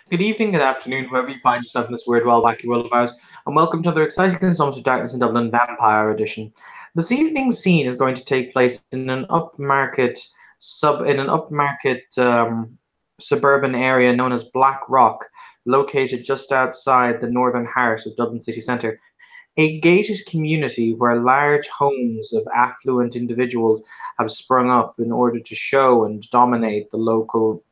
good evening, good afternoon, wherever you find yourself in this weird, wild, wacky world of ours, and welcome to another exciting installment of Darkness in Dublin Vampire Edition. This evening's scene is going to take place in an upmarket suburban area known as Black Rock, located just outside the northern heart of Dublin city centre. A gated community where large homes of affluent individuals have sprung up in order to show and dominate the local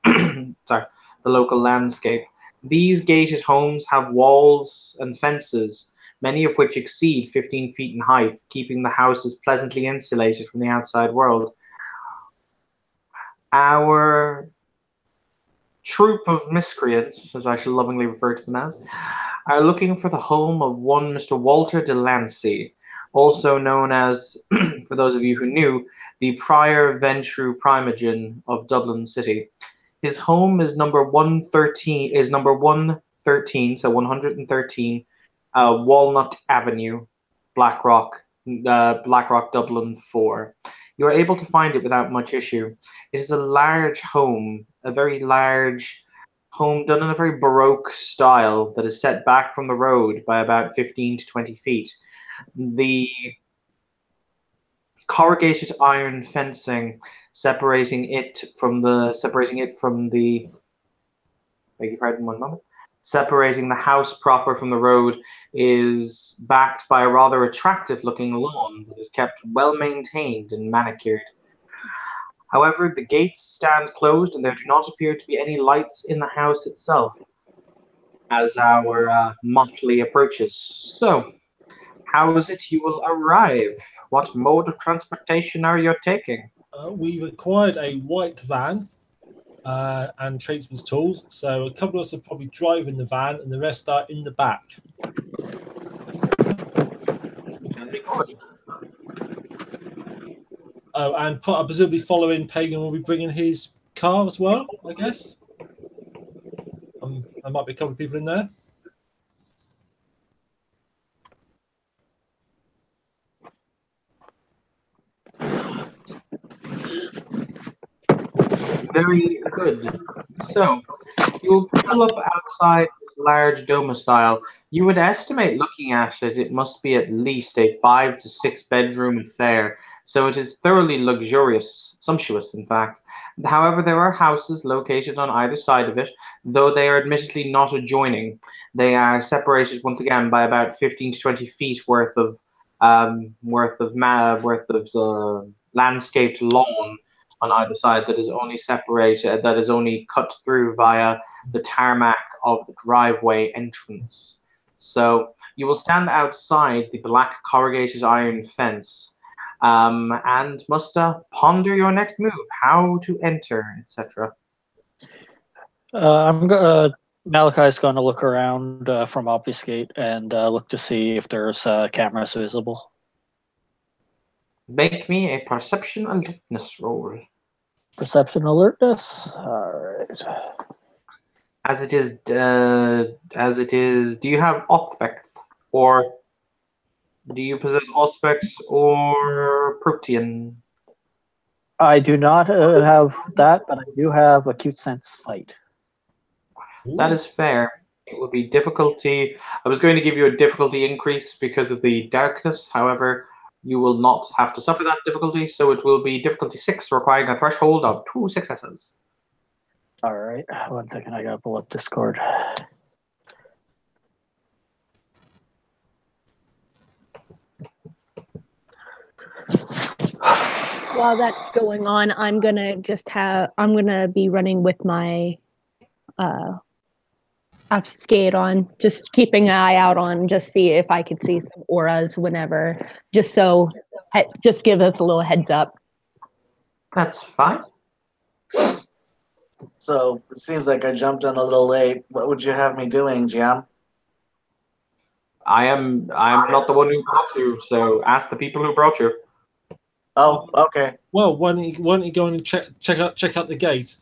sorry, the local landscape. These gated homes have walls and fences, many of which exceed 15 feet in height, keeping the houses pleasantly insulated from the outside world. Our troop of miscreants, as I shall lovingly refer to them as, are looking for the home of one Mr. Walter Delancey, also known as, for those of you who knew, the Prior Ventru Primogen of Dublin City. His home is number 113, so 113, Walnut Avenue, Blackrock, Blackrock, Dublin 4. You are able to find it without much issue. It is a large home, a very large home done in a very Baroque style that is set back from the road by about 15 to 20 feet. The corrugated iron fencing separating it from the beg your pardon, one moment. Separating the house proper from the road is backed by a rather attractive looking lawn that is kept well maintained and manicured. However, the gates stand closed and there do not appear to be any lights in the house itself as our motley approaches. So, how is it you will arrive? What mode of transportation are you taking? We've acquired a white van and tradesman's tools, so a couple of us are probably driving the van, and the rest are in the back. Oh, and presumably following Pagan will be bringing his car as well, I guess. There might be a couple of people in there. Very good. So, you'll pull up outside this large domicile. You would estimate, looking at it, it must be at least a 5 to 6 bedroom affair. So it is thoroughly luxurious, sumptuous, in fact. However, there are houses located on either side of it, though they are admittedly not adjoining. They are separated once again by about 15 to 20 feet worth of landscaped lawn on either side that is only cut through via the tarmac of the driveway entrance. So you will stand outside the black corrugated iron fence and must ponder your next move, how to enter, etc. Malachi's going to look around from Obfuscate and look to see if there's cameras visible. Make me a perception alertness roll. Perception alertness. All right. As it is. Do you have Othbeck, or do you possess Auspex or Protean? I do not have that, but I do have acute sense sight. That is fair. It would be difficulty. I was going to give you a difficulty increase because of the darkness. However, you will not have to suffer that difficulty, so it will be difficulty 6, requiring a threshold of 2 successes. All right. 1 second. I got to pull up Discord. While that's going on, I'm gonna be running with my Obfuscate on, just keeping an eye out on, just see if I can see some auras whenever, just give us a little heads up. That's fine. So it seems like I jumped in a little late. What would you have me doing, Jam? I'm not the one who brought you, so ask the people who brought you. Oh, okay. Well, why don't you go in and check out the gate?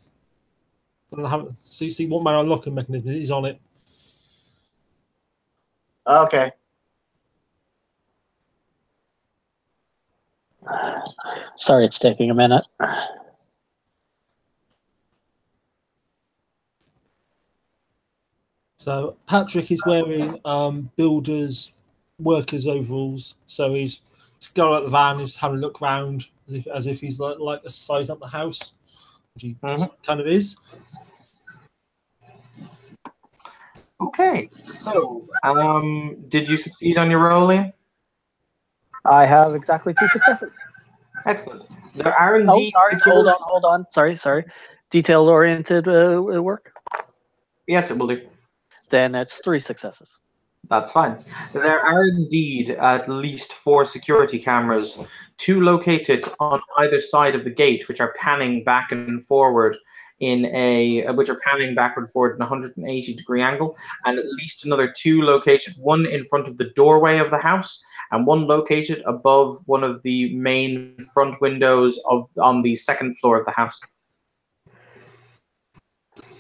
So you see what manner of locking mechanism is on it. Okay. Sorry, it's taking a minute. So Patrick is wearing builder's workers overalls. So he's going out the van, he's having a look round as if he's like sizing up the house, which he kind of is. Okay, so did you succeed on your rolling? I have exactly 2 successes. Excellent. There are Oh, indeed sorry. Hold on. Sorry. Detail-oriented work. Yes, it will do. Then it's 3 successes. That's fine. There are indeed at least 4 security cameras, 2 located on either side of the gate, which are panning back and forward in a 180-degree angle, and at least another 2 located, one in front of the doorway of the house, and one located above one of the main front windows on the second floor of the house.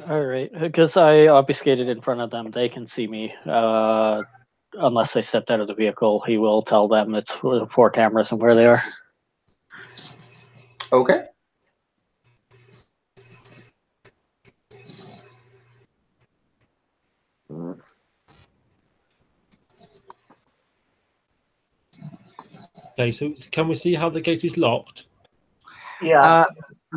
All right, because I obfuscated in front of them, they can see me. Unless they stepped out of the vehicle, he will tell them it's 4 cameras and where they are. Okay. Okay, so can we see how the gate is locked? Yeah.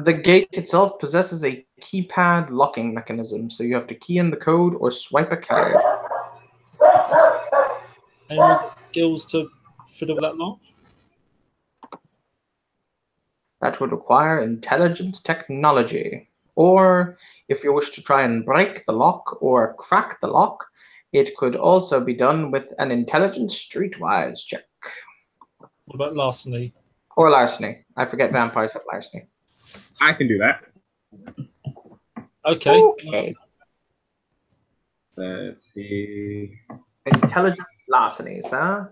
The gate itself possesses a keypad locking mechanism, so you have to key in the code or swipe a card. Any skills to fiddle with that lock? That would require intelligence technology. Or if you wish to try and break the lock or crack the lock, it could also be done with an intelligence streetwise check. What about larceny? Or larceny. I forget vampires have larceny. I can do that. Okay. Okay. Let's see. Intelligence larcenies, huh?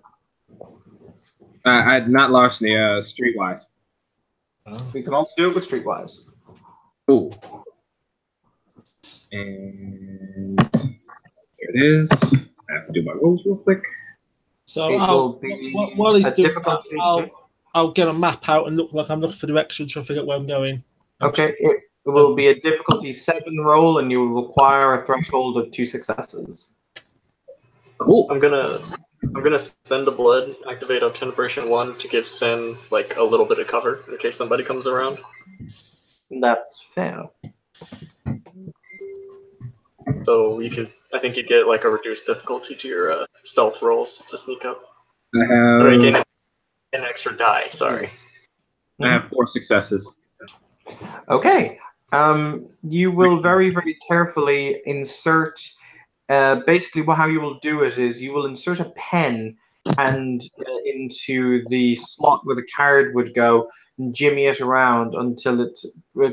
Not larceny, streetwise. We can also do it with streetwise. Ooh. And there it is. I have to do my rolls real quick. So It will be while he's a doing difficulty. that, I'll get a map out and look like I'm looking for directions, trying to figure out where I'm going. Okay, it will be a difficulty 7 roll, and you will require a threshold of 2 successes. Cool. I'm gonna spend the blood, activate Obtenebration 1 to give Sin like a little bit of cover in case somebody comes around. That's fair. So I think you get like a reduced difficulty to your stealth rolls to sneak up. I Or you have gain an extra die, sorry. 4 successes. Okay. You will very, very carefully insert. Basically, how you will do it is you will insert a pen and into the slot where the card would go, and jimmy it around until it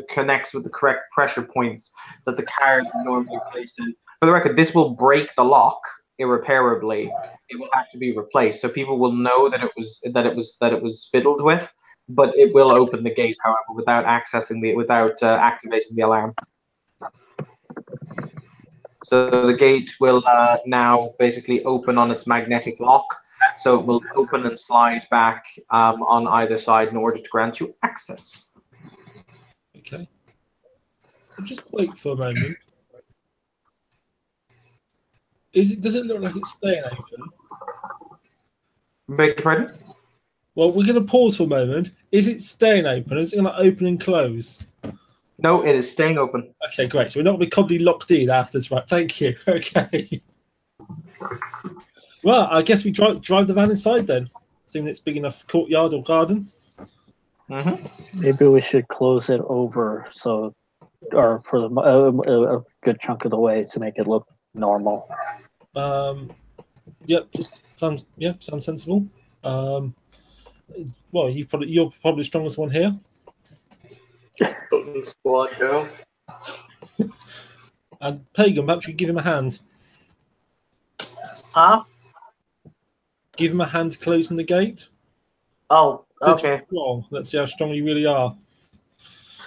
connects with the correct pressure points that the card would normally place in. For the record, this will break the lock irreparably. It will have to be replaced, so people will know that it was fiddled with. But it will open the gate, however, without activating the alarm. So the gate will now basically open on its magnetic lock. So it will open and slide back on either side in order to grant you access. Okay. I'll just wait for a moment. Does it look like it's staying open? Beg your pardon? Well, we're going to pause for a moment. Is it staying open? Is it going to open and close? No, it is staying open. Okay, great. So we're not going to be completely locked in after this, right? Thank you. Okay. Well, I guess we drive the van inside then, assuming it's big enough courtyard or garden. Mm-hmm. Maybe we should close it over or for a good chunk of the way to make it look normal. Yep, sounds sensible. Well, you're probably the strongest one here. Potent squad go. And Pagan, perhaps you give him a hand. Huh? Give him a hand closing the gate. Oh, okay. Strong. Let's see how strong you really are.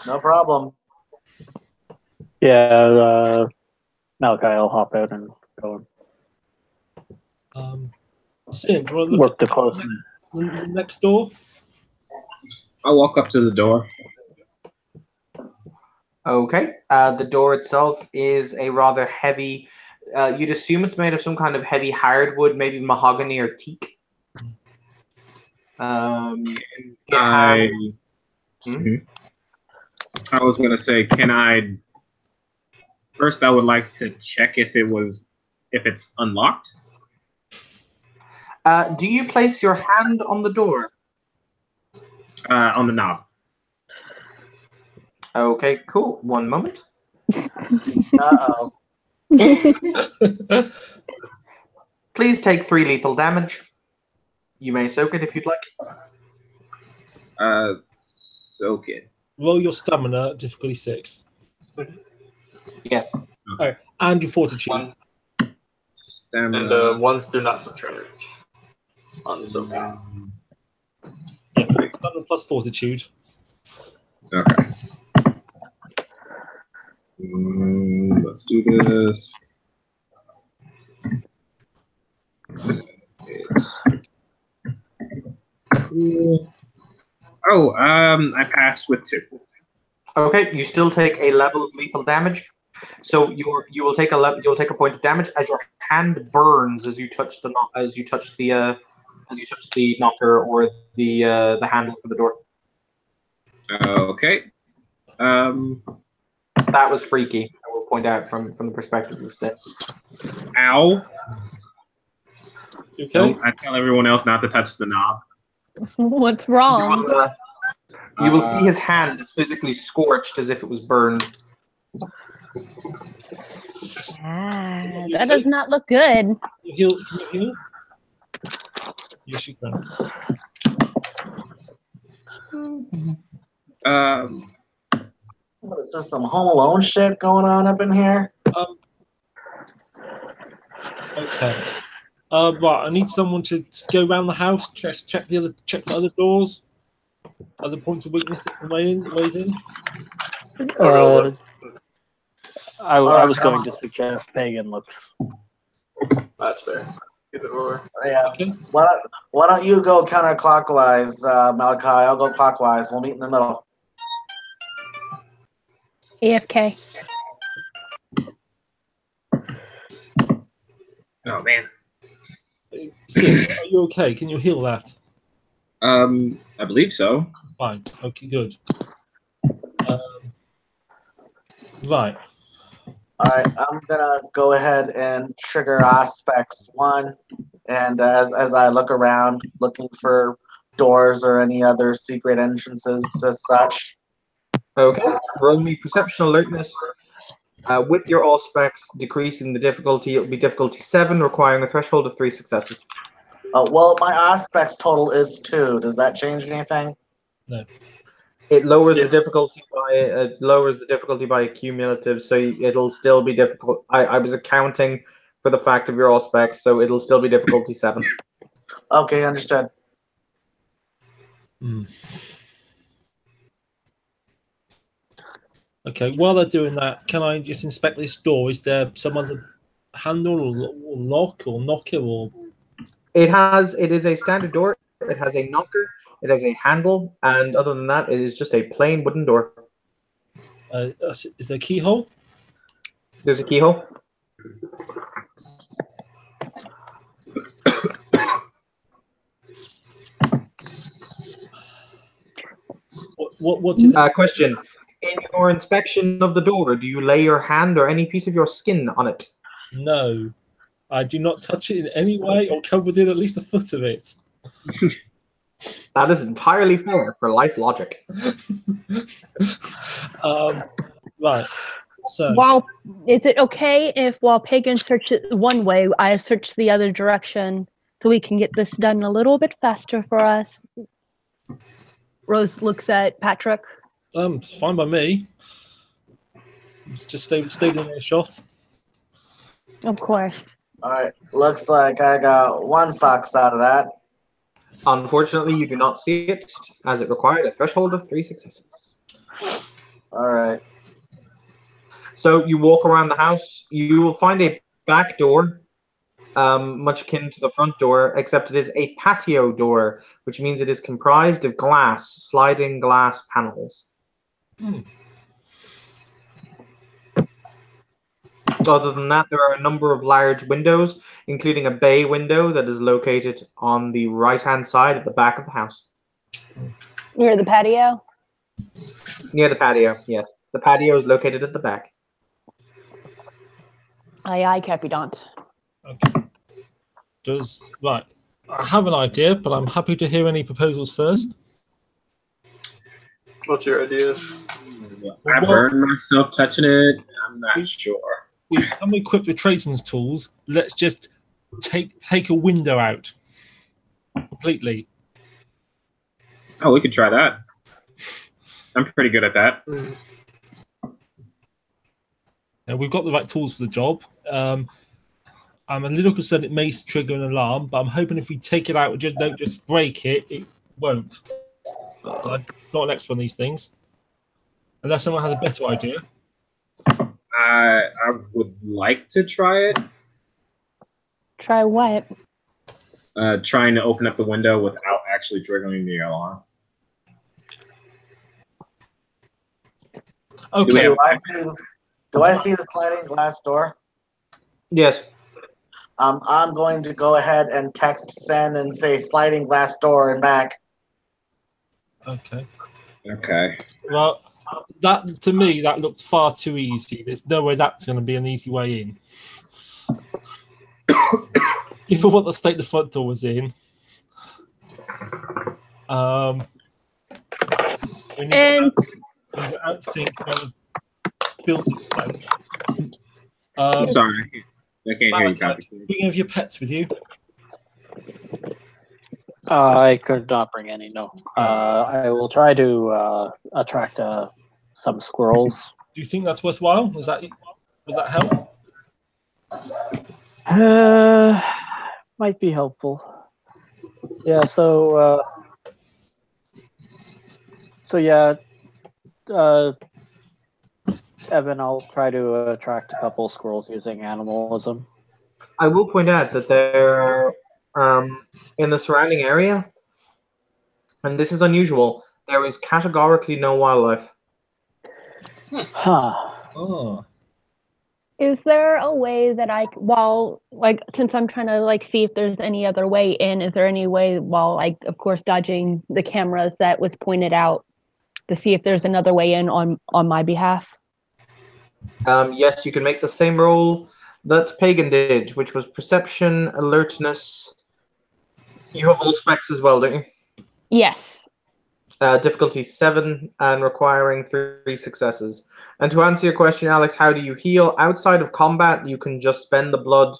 No problem. Yeah, Malachi will hop out and go Sin, do you want to work look the close. at the next door? I'll walk up to the door. Okay. The door itself is a rather heavy. you'd assume it's made of some kind of heavy hardwood, maybe mahogany or teak. It has, I was gonna say, can I? First, I would like to check if it's unlocked. do you place your hand on the door? On the knob. Okay, cool. One moment. Uh-oh. Please take 3 lethal damage. You may soak it if you'd like. Soak it. Roll your stamina, difficulty 6. Yes. Okay. And your fortitude. Stamina. And ones do not subtract on soaking. Yeah, stamina plus fortitude. Okay. Let's do this. Cool. Oh, I passed with 2. Okay, you still take a level of lethal damage. So you will take a point of damage as your hand burns as you touch the knocker or the handle for the door. Okay. That was freaky. I will point out from the perspective of Sid. Ow. Okay. So I tell everyone else not to touch the knob. What's wrong? You will see his hand is physically scorched as if it was burned. That does not look good. Can you heal? Yes, you can. What is this, some Home Alone shit going on up in here? Okay. Right, I need someone to go around the house, check the other doors. Other points of weakness that the ways in. I was going to suggest Pagan looks. That's fair. Either or. Yeah. Okay. Why don't you go counterclockwise, Malachi? I'll go clockwise. We'll meet in the middle. AFK. Oh man. Sid, are you okay? Can you heal that? I believe so. Fine. Okay, good. Right. All right, I'm gonna go ahead and trigger aspects 1, and as I look around, looking for doors or any other secret entrances as such. Okay. Roll me perception alertness. With your all specs decreasing the difficulty, it will be difficulty 7, requiring a threshold of 3 successes. Well, my aspects total is 2. Does that change anything? No. It lowers the difficulty by a cumulative, so it'll still be difficult. I was accounting for the fact of your all specs, so it'll still be difficulty 7. Okay, understood. Okay, while they're doing that, can I just inspect this door? Is there some other handle or lock or knocker or? It is a standard door. It has a knocker. It has a handle, and other than that, it is just a plain wooden door. Is there a keyhole? There's a keyhole. What is it? Question. In your inspection of the door, do you lay your hand or any piece of your skin on it? No. I do not touch it in any way or come within at least a foot of it. That is entirely fair for life logic. Right. So. Is it okay if while Pagan searches one way, I search the other direction so we can get this done a little bit faster for us? Rose looks at Patrick. It's fine by me. It's just stay in a shot. Of course. All right, looks like I got 1 success out of that. Unfortunately, you do not see it, as it required a threshold of 3 successes. All right. So you walk around the house. You will find a back door, much akin to the front door, except it is a patio door, which means it is comprised of sliding glass panels. Other than that, there are a number of large windows, including a bay window that is located on the right-hand side at the back of the house. Near the patio? Near the patio, yes. The patio is located at the back. Aye, aye, Capidant. Okay. Right. I have an idea, but I'm happy to hear any proposals first. What's your idea? I burned myself touching it. I'm not sure. I'm equipped with tradesman's tools. Let's just take a window out completely. Oh, we could try that. I'm pretty good at that. Now, we've got the right tools for the job. I'm a little concerned it may trigger an alarm, but I'm hoping if we take it out and don't just break it, it won't. I'm not an expert on these things. Unless someone has a better idea. I would like to try it. Try what? Trying to open up the window without actually triggering the alarm. Okay. Do I see the sliding glass door? Yes. I'm going to go ahead and text Sen and say sliding glass door and back. Okay. Okay. Well, that to me that looks far too easy. There's no way that's going to be an easy way in. Even what the state the front door was in. We need to outthink building plan. Sorry, I can't hear you, Kathy. Bring any of your pets with you. I could not bring any. No. I will try to attract some squirrels. Do you think that's worthwhile? Does that help? Might be helpful. Yeah. So yeah. Evan, I'll try to attract a couple squirrels using animalism. I will point out that there are, in the surrounding area, and this is unusual, there is categorically no wildlife. Huh. Oh. Is there a way that since I'm trying to see if there's any other way in, is there any way while of course dodging the cameras that was pointed out to see if there's another way in on my behalf? Yes, you can make the same roll that Pagan did, which was perception, alertness. You have all specs as well, don't you? Yes. Difficulty 7 and requiring 3 successes. And to answer your question, Alex, how do you heal? Outside of combat, you can just spend the blood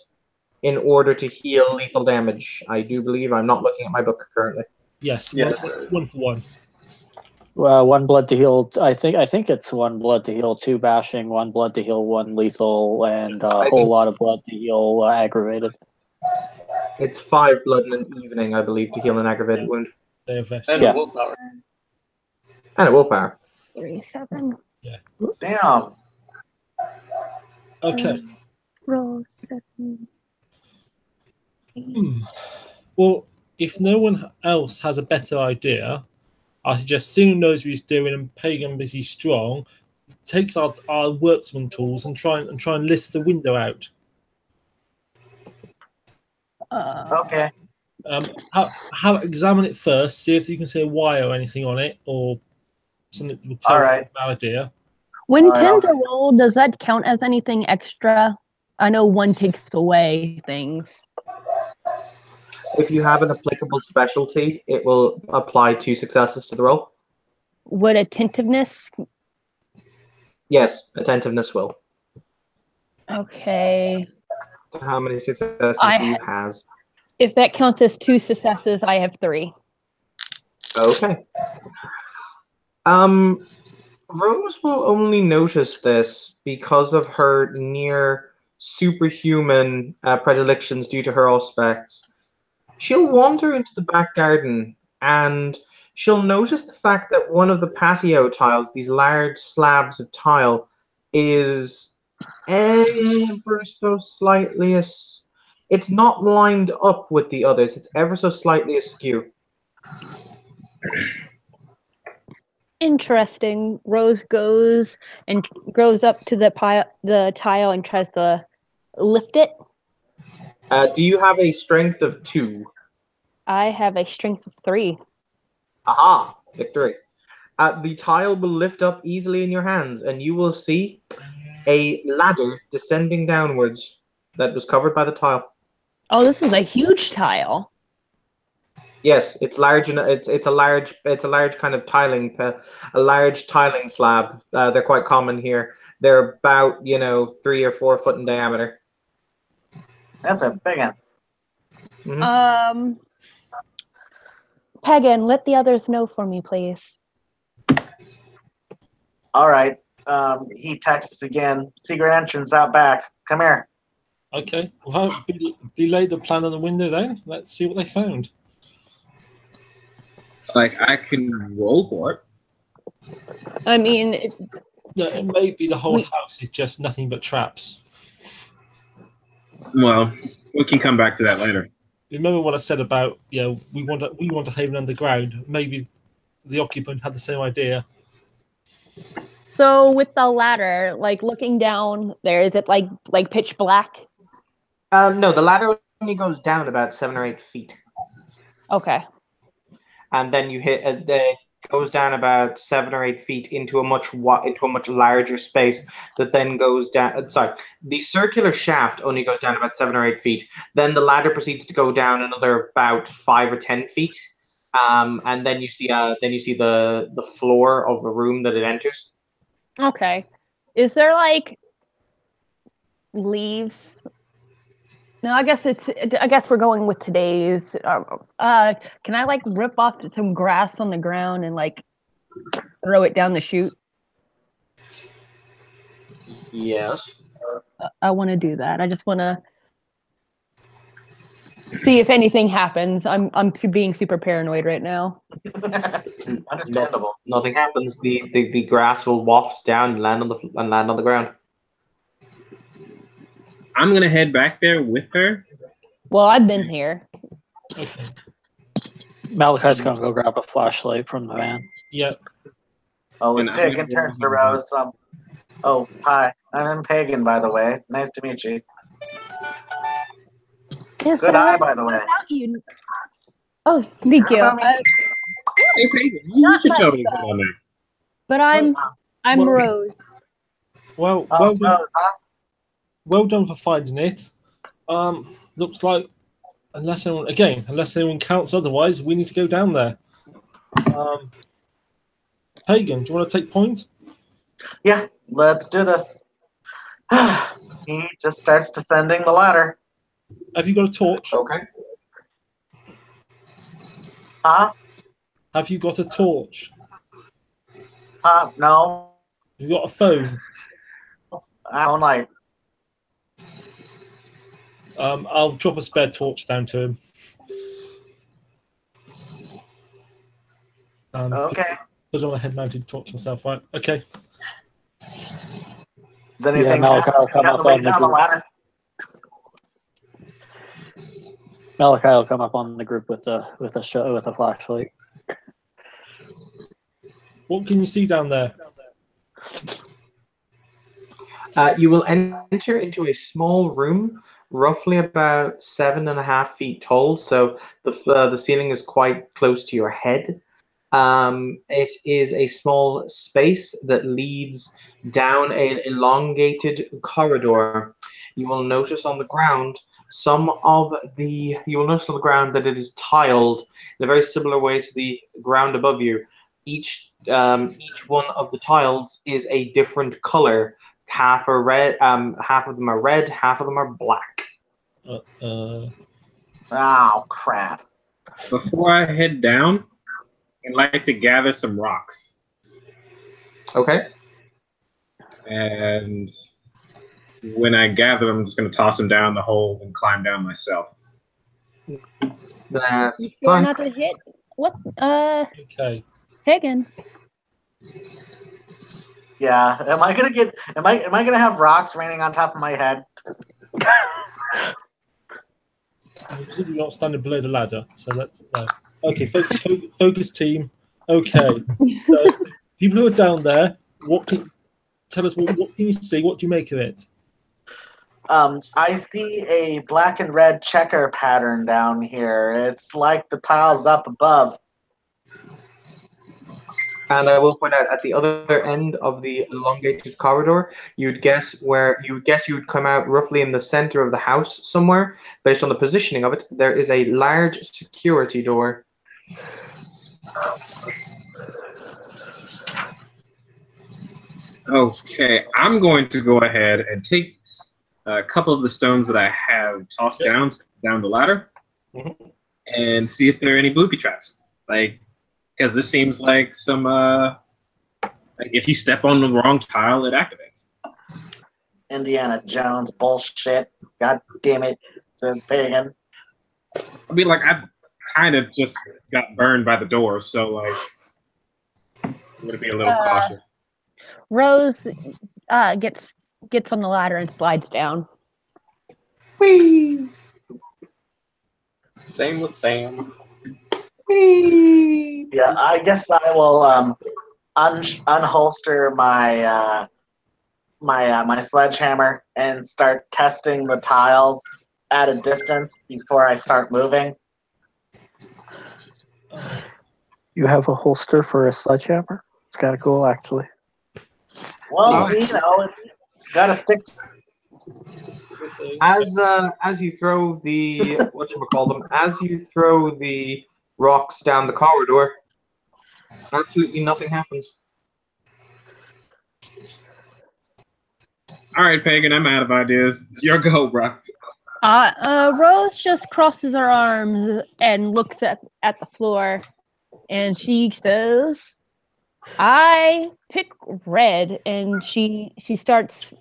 in order to heal lethal damage. I do believe. I'm not looking at my book currently. Yes. Yeah. One for one. One blood to heal. I think it's 1 blood to heal 2 bashing, 1 blood to heal 1 lethal, and a whole lot of blood to heal aggravated. It's 5 blood in an evening, I believe, to heal an aggravated wound. They invest. And Yeah. willpower. And a willpower. 3, 7. Damn. Okay. Roll 7. Well, if no one else has a better idea, I suggest Sinu knows what he's doing and Pagan is he strong, takes our worksman tools and try and lift the window out. Okay. Examine it first, see if you can see a wire or anything on it or something that would tell All you right. it's a bad idea. When All right, 10's a I'll- roll, does that count as anything extra? I know 1 takes away things. If you have an applicable specialty, it will apply 2 successes to the roll. Would attentiveness? Yes, attentiveness will. Okay. So how many successes I do you has? If that counts as 2 successes, I have 3. Okay. Rose will only notice this because of her near superhuman predilections due to her aspects. She'll wander into the back garden and she'll notice the fact that one of the patio tiles, these large slabs of tile, is ever so slightly it's not lined up with the others. It's ever so slightly askew. Interesting. Rose goes up to the tile and tries to lift it. Do you have a strength of 2? I have a strength of 3. Aha! Victory. The tile will lift up easily in your hands, and you will see a ladder descending downwards that was covered by the tile. Oh, this is a huge tile. Yes, it's large, and it's a large kind of tiling, a large tiling slab. They're quite common here. They're about 3 or 4 foot in diameter. That's a big one. Mhm. Pagan, let the others know for me, please. All right. He texts again. Secret entrance out back. Come here. Okay. Well, belay the plan on the window then. Let's see what they found. It's like I can roll for it. I mean, Yeah, it may be the whole house is just nothing but traps. Well, we can come back to that later. Remember what I said about we want a haven underground. Maybe the occupant had the same idea. so with the ladder, like looking down there, is it like pitch black? No, the ladder only goes down about 7 or 8 feet. Okay. And then you hit it goes down about 7 or 8 feet into a much larger space that then goes down. Sorry, the circular shaft only goes down about 7 or 8 feet. Then the ladder proceeds to go down another about 5 or 10 feet, and then you see the floor of the room that it enters. Okay. Is there like leaves? No, I guess we're going with today's. Can I like rip off some grass on the ground and like throw it down the chute? Yes. I want to do that. I just want to see if anything happens. I'm being super paranoid right now. Understandable. Nothing happens. The grass will waft down and land on the ground. I'm gonna head back there with her. Well, I've been here. Okay. Malachi's gonna go grab a flashlight from the van. Yeah. Oh, and And I'm Pagan gonna turns to go- Rose. Oh, hi. I'm Pagan, by the way. Nice to meet you. Yes, Good but I eye, learned by the way. about you. Oh, thank you. About me. Hey, Pagan, you Not should tell much, me what's on there. But I'm Well- Rose. Well, Oh, well done. Rose, huh? Well done for finding it. Looks like unless anyone counts otherwise, we need to go down there. Pagan, do you want to take point? Yeah, let's do this. He just starts descending the ladder. Have you got a torch? Okay. Huh? Have you got a torch? No. Have you got a phone? I don't like. I'll drop a spare torch down to him. Okay. Put on a head-mounted torch myself, right? Okay. Does anything Malachi will come on up the way on the down the group. ladder? Malachi will come up on the group with a flashlight. What can you see down there? You will enter into a small room, roughly about 7.5 feet tall. So the ceiling is quite close to your head. It is a small space that leads down an elongated corridor. You will notice on the ground that it is tiled in a very similar way to the ground above you. Each one of the tiles is a different color. Half are red. Half of them are red. Half of them are black. Oh, crap. Before I head down, I'd like to gather some rocks. Okay. And when I gather them, I'm just going to toss them down the hole and climb down myself. That's You sure fine. not to hit? What? Okay. Pagan. Yeah. Am I gonna have rocks raining on top of my head? You're not standing below the ladder, so let's. Okay, focus team. Okay. So People who are down there, tell us what can you see? What do you make of it? I see a black and red checker pattern down here. It's like the tiles up above. And I will point out at the other end of the elongated corridor, you'd guess you'd come out roughly in the center of the house somewhere. Based on the positioning of it, there is a large security door. Okay, I'm going to go ahead and take a couple of the stones that I have tossed down the ladder, and see if there are any booby traps. Like, because this seems like some like if you step on the wrong tile, it activates. Indiana Jones bullshit. God damn it, says Pagan. I mean, like I kind of just got burned by the door, so like I'm gonna be a little cautious. Rose gets on the ladder and slides down. Whee! Same with Sam. Whee! Yeah, I guess I will unholster my my sledgehammer and start testing the tiles at a distance before I start moving. You have a holster for a sledgehammer? It's kind of cool, actually. Well, you know, it's got to stick. As you throw the as you throw the rocks down the corridor, absolutely nothing happens. All right, Pagan, I'm out of ideas. It's your go, bro. Rose just crosses her arms and looks at the floor, and she says, "I pick red," and she starts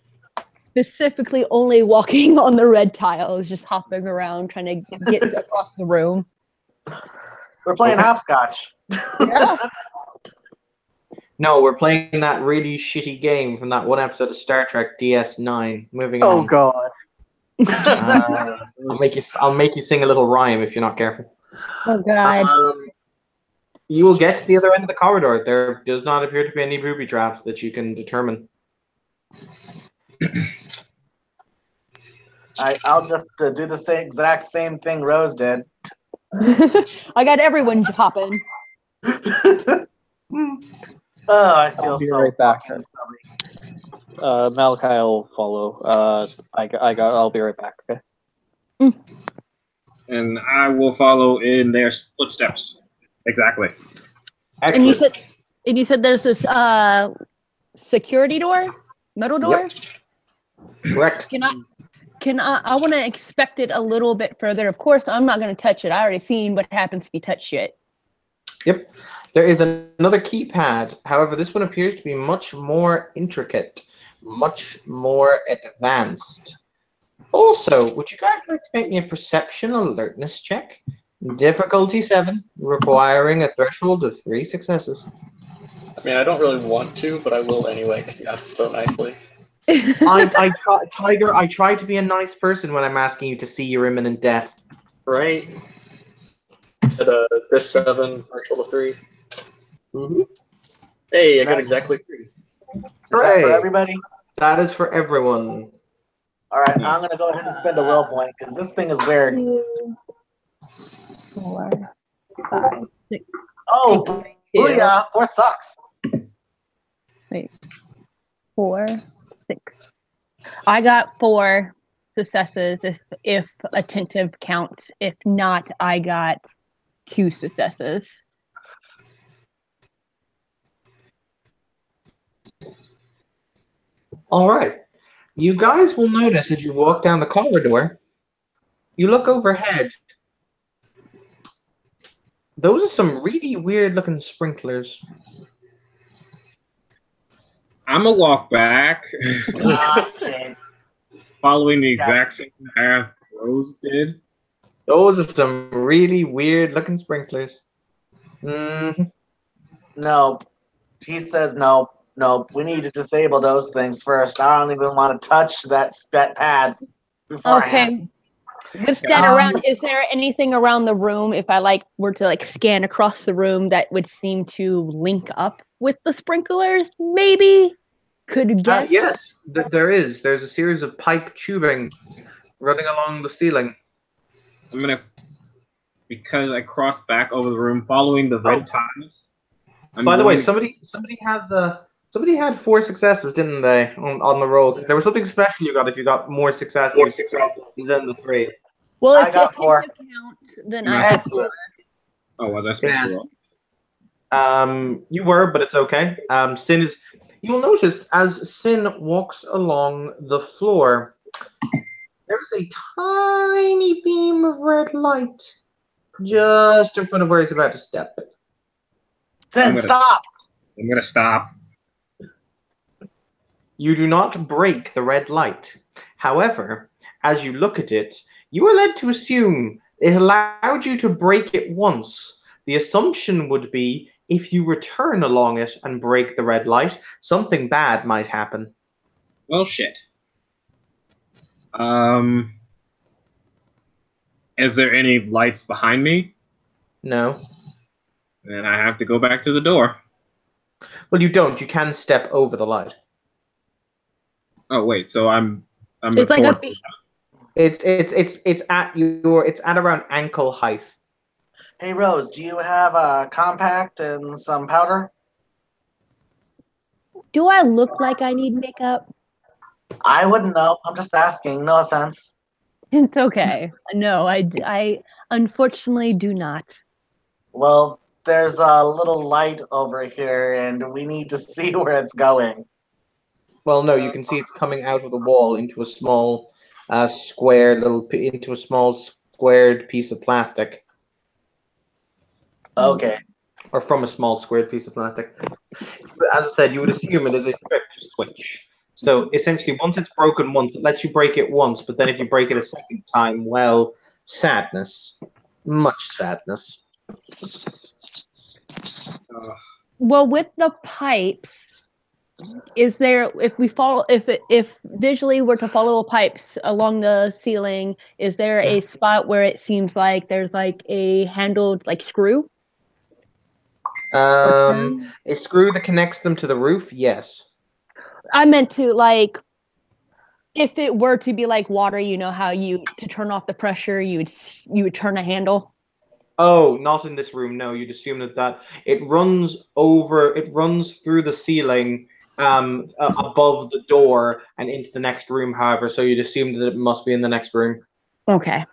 specifically only walking on the red tiles, just hopping around trying to get across the room. We're playing hopscotch. Yeah. No, we're playing that really shitty game from that one episode of Star Trek DS9. Moving Oh on. god. I'll make you sing a little rhyme if you're not careful. Oh god. You will get to the other end of the corridor. There does not appear to be any booby traps that you can determine. I'll just do the exact same thing Rose did. I got everyone hopping. Oh, I feel I'll be so right back. fucking silly. Malachi will follow. I'll be right back. Okay. And I will follow in their footsteps. Exactly. Excellent. And you said there's this security door, metal door. Yep. Correct. I want to inspect it a little bit further. Of course, I'm not going to touch it. I already seen what happens if you touch shit. Yep. There is another keypad. However, this one appears to be much more intricate, much more advanced. Also, would you guys like to make me a perception alertness check? Difficulty 7, requiring a threshold of 3 successes. I mean, I don't really want to, but I will anyway because you asked so nicely. Tiger, I try to be a nice person when I'm asking you to see your imminent death. Right? At a diff 7, threshold of 3. Mm-hmm. Hey, I got exactly 3. Is that for everybody? That is for everyone. All right, I'm going to go ahead and spend a will point because this thing is weird. 2, 4, 5, 6. Oh, booyah, 4 sucks. Wait. 4, 6. I got 4 successes if attentive counts. If not, I got 2 successes. All right. You guys will notice as you walk down the corridor, you look overhead. Those are some really weird looking sprinklers. I'm gonna walk back, Shit. following the exact same path Rose did. Those are some really weird looking sprinklers. Mm-hmm. Nope. He says nope. Nope. We need to disable those things first. I don't even want to touch that pad beforehand. Okay. With that around, is there anything around the room if I were to scan across the room that would seem to link up with the sprinklers, maybe? Could guess. Yes, there is. There's a series of pipe tubing running along the ceiling. I'm gonna, because I crossed back over the room following the red tiles. By the way, somebody had 4 successes, didn't they, on the roll? Because there was something special you got if you got more successes than the 3. Well, I if got it 4. takes account, then Yeah. I have Excellent. 4. Oh, was I supposed to roll? You were, but it's okay. Sin is. You'll notice as Sin walks along the floor, there's a tiny beam of red light just in front of where he's about to step. Sin, stop! I'm gonna stop. You do not break the red light. However, as you look at it, you are led to assume it allowed you to break it once. The assumption would be if you return along it and break the red light, something bad might happen. Well, shit. Is there any lights behind me? No. Then I have to go back to the door. Well, you don't. You can step over the light. Oh wait, so I'm It's like a towards beam. It's at around ankle height. Hey, Rose, do you have a compact and some powder? Do I look like I need makeup? I wouldn't know. I'm just asking. No offense. It's okay. No, I unfortunately do not. Well, there's a little light over here, and we need to see where it's going. Well, no, you can see it's coming out of the wall into a small squared piece of plastic. Okay. Or from a small squared piece of plastic. But as I said, you would assume it is a trip switch. So essentially, once it's broken once, it lets you break it once, but then if you break it a second time, well, sadness. Much sadness. Well, with the pipes, is there, if visually we're to follow the pipes along the ceiling, is there a spot where it seems like there's like a handled like screw? A screw that connects them to the roof, yes. I meant to, like, if it were to be like water, you know how to turn off the pressure, you would turn a handle. Oh, not in this room. No, you'd assume that it runs through the ceiling above the door and into the next room, however, so you'd assume that it must be in the next room. Okay.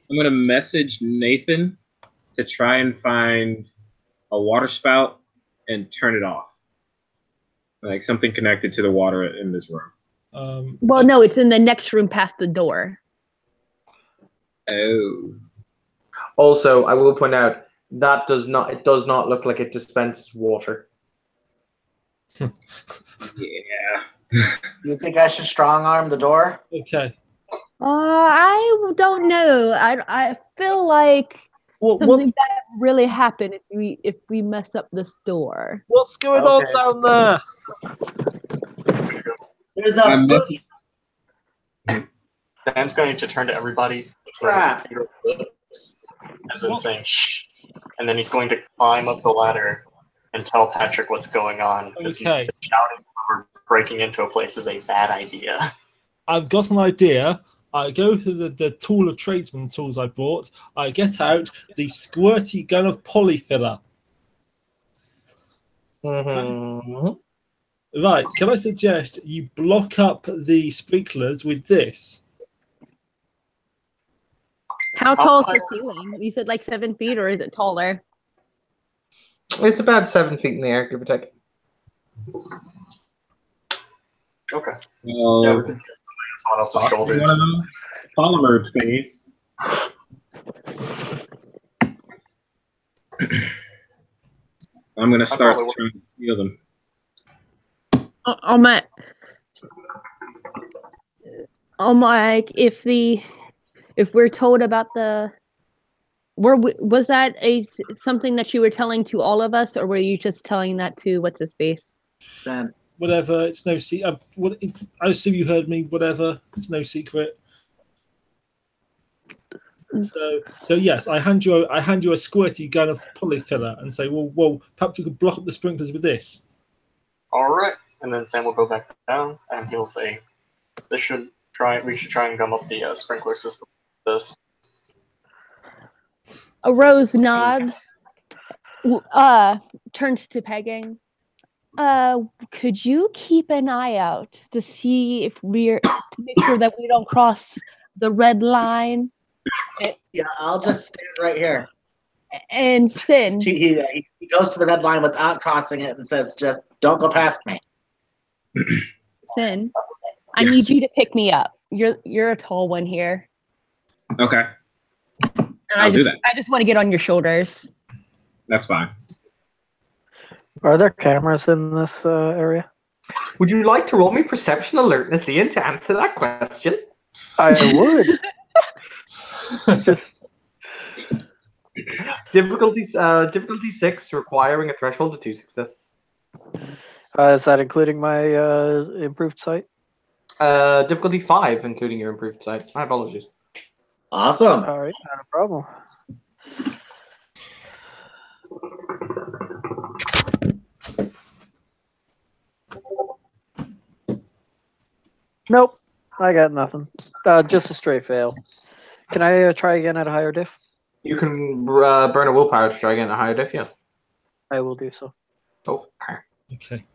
I'm gonna message Nathan to try and find a water spout and turn it off. Like something connected to the water in this room. Well, no, it's in the next room past the door. Oh. Also, I will point out that it does not look like it dispenses water. Yeah. You think I should strong arm the door? Okay. I don't know. I feel like something bad really happen if we mess up this door. What's going on down there? There's a boogie. Dan's going to turn to everybody, Crap. finger lips, as in saying shh, and then he's going to climb up the ladder and tell Patrick what's going on. Because Okay. shouting or breaking into a place is a bad idea. I've got an idea. I go to the tool of tradesman tools I bought. I get out the squirty gun of polyfiller. Mm-hmm. Right, can I suggest you block up the sprinklers with this? How tall is the ceiling? You said like 7 feet, or is it taller? It's about 7 feet in the air, give or take. Okay. Well, Yeah, we can get someone else's shoulders. one of those polymer thingies. I'm gonna start probably trying to feel them. If we're told about was that something that you were telling to all of us, or were you just telling that to what's his face? Then Whatever, it's no secret. I assume you heard me. Whatever, it's no secret. So yes, I hand you a squirty gun of polyfiller and say, well, perhaps you could block up the sprinklers with this. All right. And then Sam will go back down, and he'll say, we should try and gum up the sprinkler system. This. A Rose nods, turns to Pegging. Could you keep an eye out to see if to make sure that we don't cross the red line? Yeah, I'll just stand right here. And Sin. He goes to the red line without crossing it and says, just don't go past me. Sin, I need you to pick me up. You're a tall one here. Okay. And I'll do that. I just want to get on your shoulders. That's fine. Are there cameras in this area? Would you like to roll me perception alertness, Ian, to answer that question? I would. Just Difficulty 6, requiring a threshold of 2 successes. is that including my improved sight? Difficulty 5, including your improved sight. My apologies. Awesome. All right, not a problem. Nope, I got nothing. Just a straight fail. Can I try again at a higher diff? You can burn a willpower to try again at a higher diff, yes. I will do so. Okay. Okay.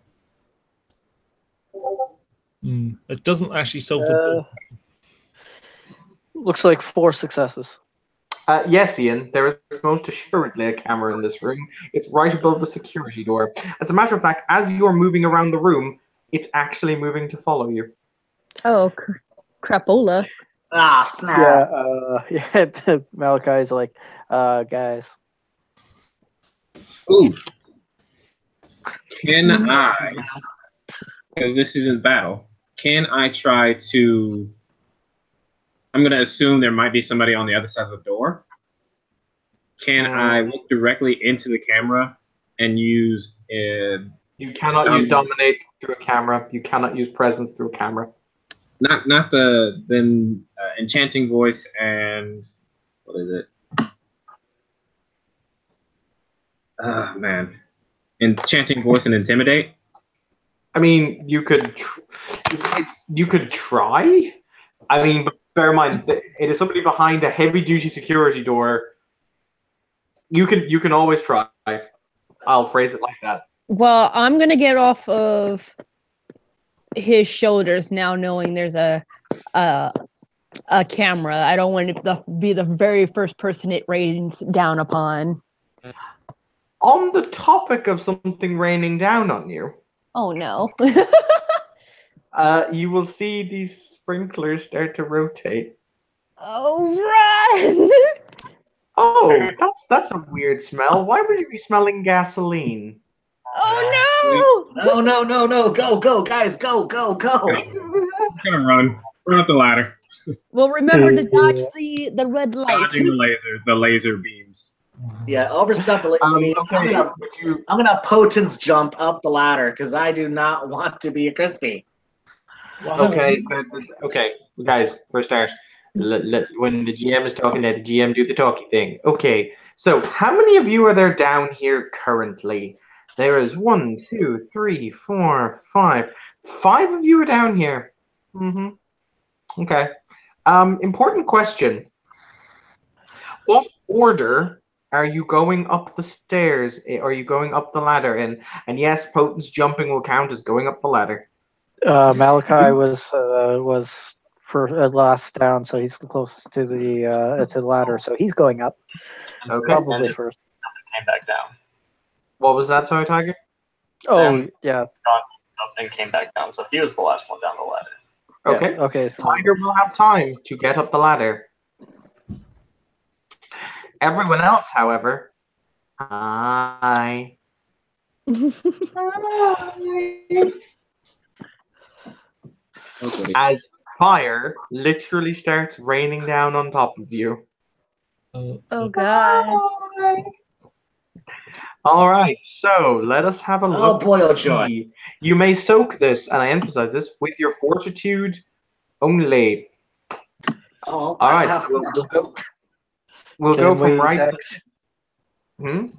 It doesn't actually solve the problem. Looks like 4 successes. Yes, Ian, there is most assuredly a camera in this room. It's right above the security door. As a matter of fact, as you're moving around the room, it's actually moving to follow you. Oh, crapola. Ah, snap. Yeah, Malachi's like, guys. Ooh. Can I, because this isn't battle, can I try to, I'm going to assume there might be somebody on the other side of the door. Can I look directly into the camera and use... You cannot use dominate through a camera. You cannot use presence through a camera. Not the then enchanting voice and what is it? Oh man, enchanting voice and intimidate. I mean, you could try. I mean, but bear in mind, it is somebody behind a heavy-duty security door. You can always try. I'll phrase it like that. Well, I'm gonna get off of his shoulders now, knowing there's a camera. I don't want to be the very first person it rains down upon. On the topic of something raining down on you, Oh no. you will see these sprinklers start to rotate. Oh, run! Oh, that's a weird smell. Why would you be smelling gasoline? Oh no! No. Go, guys. Go. I'm gonna run up the ladder. Well, remember to dodge the red light. Dodging the laser beams. Yeah, overstep the lady. Okay, I'm gonna potence jump up the ladder because I do not want to be a crispy. okay, guys. For a start, when the GM is talking, let the GM do the talking thing. Okay, so how many of you are there down here currently? There is 1, 2, 3, 4, 5. 5 of you are down here. Okay. Important question. What order are you going up the stairs? Are you going up the ladder in? And yes, Potence jumping will count as going up the ladder. Malachi was for last down, so he's the closest to the ladder, so he's going up. Okay. Probably first. Came back down. What was that, sorry, Tiger? Oh, yeah. Gone up and came back down, so he was the last one down the ladder. Okay. Yeah, okay. So Tiger will have time to get up the ladder. Everyone else, however, hi. As fire literally starts raining down on top of you. Oh god. All right, so let us have a look. Oh boy, oh and joy. see. You may soak this, and I emphasize this, with your fortitude only. Oh, All right, so we'll go from right to...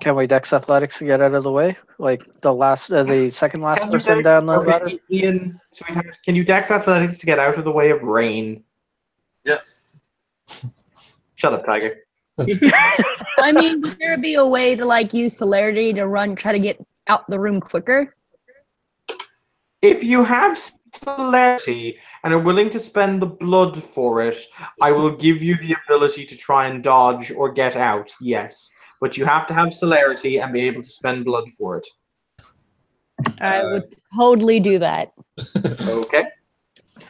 Can we dex athletics to get out of the way? Like the second last Can you person dex, down the okay, ladder? Ian, sweetheart, can you dex athletics to get out of the way of rain? Yes. Shut up, Tiger. I mean, would there be a way to like use celerity to try to get out the room quicker? If you have celerity and are willing to spend the blood for it, I will give you the ability to try and dodge or get out, yes. But you have to have celerity and be able to spend blood for it. I would totally do that. Okay.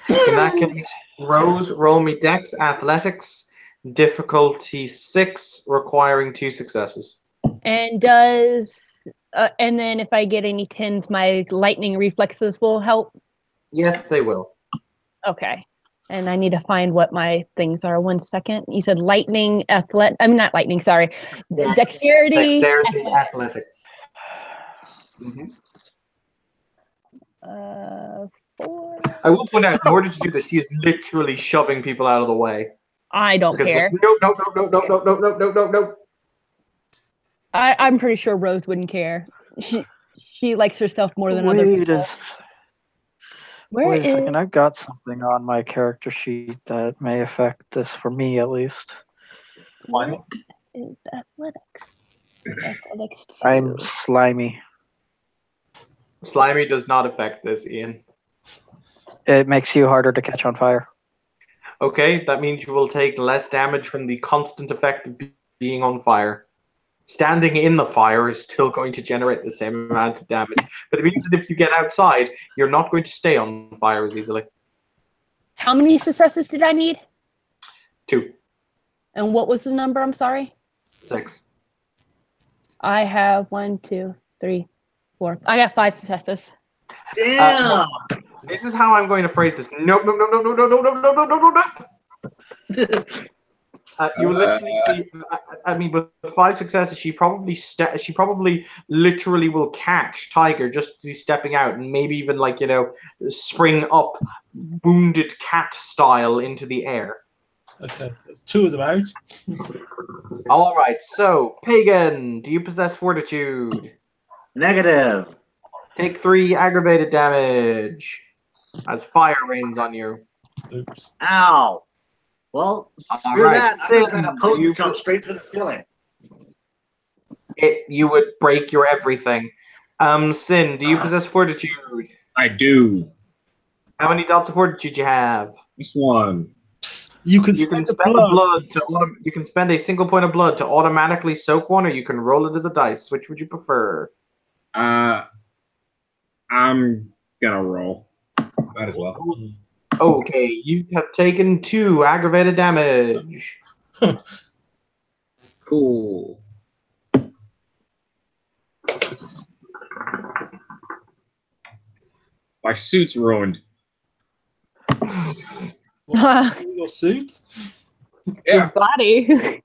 In that case, Rose, roll me Dex Athletics, difficulty 6, requiring 2 successes. And and then if I get any 10s, my lightning reflexes will help. Yes, they will. Okay. And I need to find what my things are. 1 second. You said lightning, not lightning, sorry. Dexterity. Dexterity, athletics. Mm-hmm. 4. I will point out, in order to do this, she is literally shoving people out of the way. I don't care. No. I'm pretty sure Rose wouldn't care. She likes herself more than other people. Wait a second, I've got something on my character sheet that may affect this for me at least. What? Is athletics? Athletics 2. I'm slimy. Slimy does not affect this, Ian. It makes you harder to catch on fire. Okay, that means you will take less damage from the constant effect of being on fire. Standing in the fire is still going to generate the same amount of damage, but it means that if you get outside, you're not going to stay on fire as easily. How many successes did I need? 2. And what was the number? I'm sorry. 6. I have 1, 2, 3, 4. I got 5 successes. Damn. This is how I'm going to phrase this. No. You will literally see. I mean, with 5 successes, she probably literally will catch Tiger just as he's stepping out, and maybe even spring up, wounded cat style into the air. Okay, so there's 2 of them out. All right. So, Pagan, do you possess fortitude? Negative. Take 3 aggravated damage as fire rains on you. Oops. Ow. Well, screw right. that. I'm just gonna jump straight to the ceiling. You would break your everything. Sin, do you possess fortitude? I do. How many dots of fortitude you have? Just 1. You can You spend can the spend blood. you can spend a single point of blood to automatically soak one, or you can roll it as a dice. Which would you prefer? I'm gonna roll. Might as well. Okay, you have taken 2 aggravated damage. Cool. My suit's ruined. Your suit? Your body.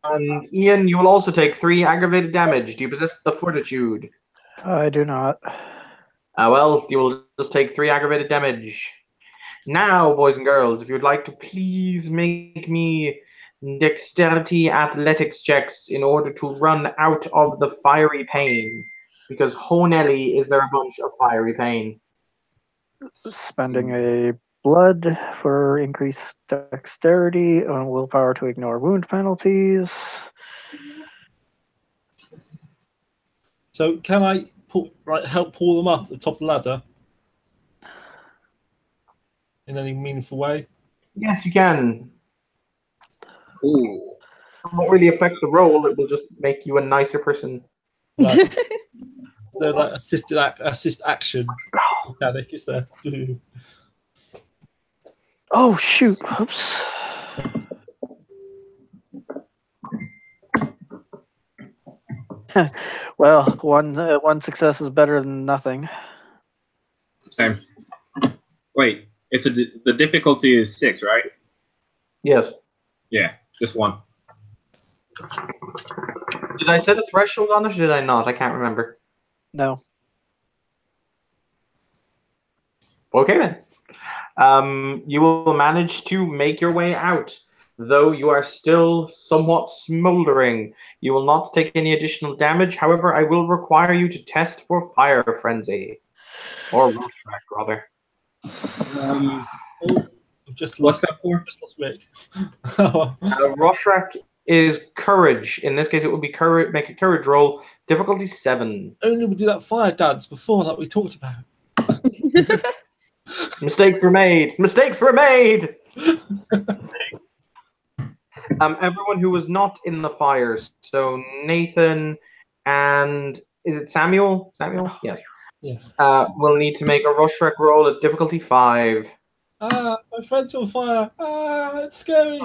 And Ian, you will also take 3 aggravated damage. Do you possess the fortitude? I do not. Well, you will just take 3 aggravated damage. Now, boys and girls, if you'd like to please make me dexterity athletics checks in order to run out of the fiery pain. Because Honelli is there a bunch of fiery pain. Spending a blood for increased dexterity and willpower to ignore wound penalties. So can I help pull them up at the top of the ladder in any meaningful way? Yes, you can. Cool. It won't really affect the roll. It will just make you a nicer person. Like, they're like assist action mechanic, is there? Oh shoot! Oops. Well, one success is better than nothing. Same. Wait, the difficulty is 6, right? Yes. Yeah, just 1. Did I set a threshold on it or did I not? I can't remember. No. Okay then. You will manage to make your way out. Though you are still somewhat smoldering, you will not take any additional damage. However, I will require you to test for Fire Frenzy. Or Rorschach, rather. Just What's lost, that for? just lost Rick. Rorschach is Courage. In this case, it would be Courage. Make a Courage roll. Difficulty 7. Only we did that fire dance before that we talked about. Mistakes were made. Mistakes were made. Everyone who was not in the fires. So Nathan and is it Samuel? Samuel? Yes. Yes. Will need to make a Rorschach roll at difficulty 5. My friend's on fire. It's scary.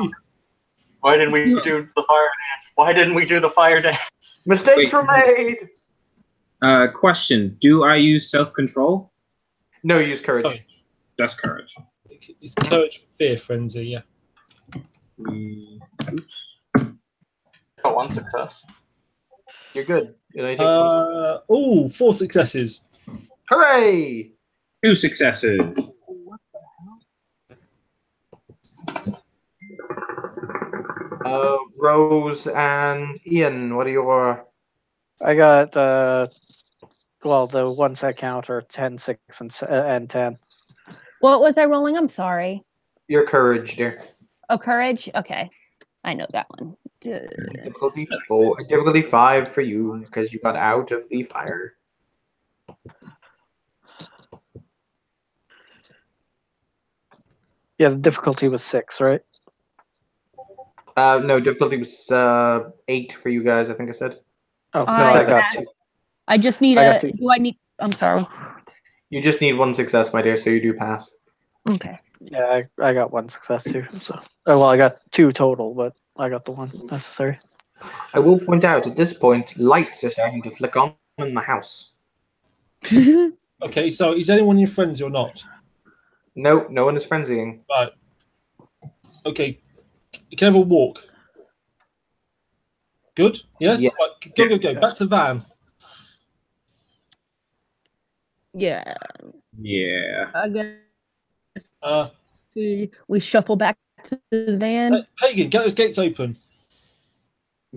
Why didn't we do the fire dance? Why didn't we do the fire dance? Mistakes were made. Question: do I use self-control? No, use Courage. Oh. That's Courage. It's Courage, Fear Frenzy. Yeah. Oops. Got 1 success. You're good. You know, you take 4 successes. Hooray! 2 successes. Rose and Ian, what are your? I got well, the ones that count are 10, 6, and 10. What was I rolling? I'm sorry. Your Courage, dear. Oh, Courage? Okay. I know that one. Difficulty 4. Difficulty 5 for you because you got out of the fire. Yeah, the difficulty was 6, right? No, difficulty was 8 for you guys, I think I said. Oh, no, I I got 2. I just need I a. got 2. Do I need? I'm sorry. You just need 1 success, my dear, so you do pass. Okay. Yeah, I got 1 success too. So, well, I got 2 total, but I got the 1 necessary. I will point out at this point, lights are starting to flick on in the house. Okay, so is anyone your friends or not? No, no one is frenzying. Right. Okay. You can have a walk. Good? Yes? Yeah. Right, go. Back to the van. Yeah. Yeah. I guess Uh, we shuffle back to the van. Pagan, get those gates open.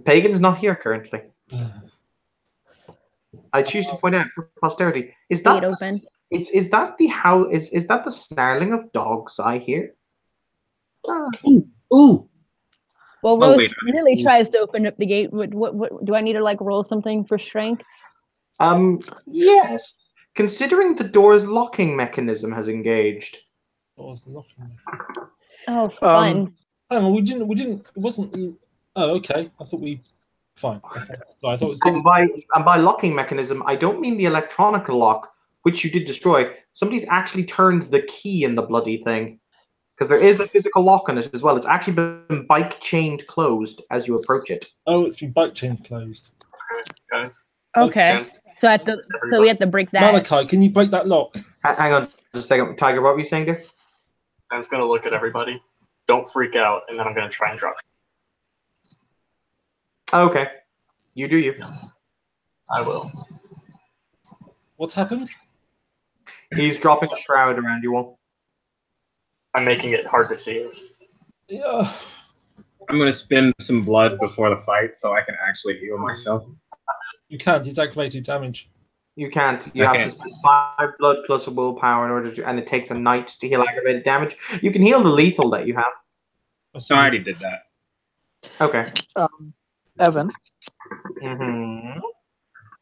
Pagan's not here currently. I choose to point out for posterity. Is that Gate open. Is that the how is that the snarling of dogs I hear? Ooh. Well, Oh, Rose wait. really tries to open up the gate. What do I need to like roll something for strength? Yes. Considering the door's locking mechanism has engaged. What was the locking? Oh, fun. Hang on, we didn't. It wasn't. Oh, okay. I thought we. Fine. Okay. No, I thought it And by locking mechanism, I don't mean the electronic lock, which you did destroy. Somebody's actually turned the key in the bloody thing. Because there is a physical lock on it as well. It's actually been bike chained closed as you approach it. Oh, it's been bike chain closed. Guys. Okay. So we have to break that. Malachi, can you break that lock? Hang on just a second. Tiger, what were you saying there? I'm just going to look at everybody. Don't freak out, and then I'm going to try and drop. Okay. You do you. I will. What's happened? He's dropping a shroud around you all. I'm making it hard to see us. Yeah. I'm gonna spend some blood before the fight so I can actually heal myself. You can't. It's aggravated damage. You can't. You have to spend 5 blood plus a willpower in order to, and it takes a night to heal aggravated damage. You can heal the lethal that you have. So I already did that. Okay. Evan, Mm-hmm.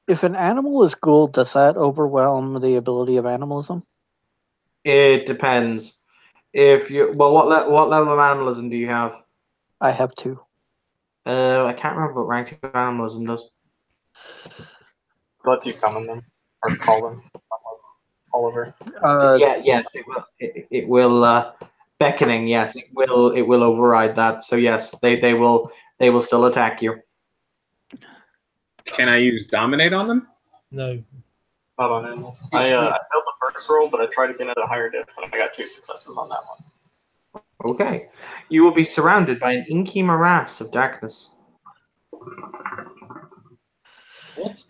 if an animal is ghoul, does that overwhelm the ability of animalism? It depends. If you what level of animalism do you have? I have 2. I can't remember what rank 2 animalism does. Lets you summon them or call them. Oliver. Yes, it will. It will. Beckoning. Yes, it will. It will override that. So yes, they will. They will still attack you. Can I use dominate on them? No. Not on animals. I failed the first roll, but I tried again at a higher diff, and I got 2 successes on that one. Okay. You will be surrounded by an inky morass of darkness. What?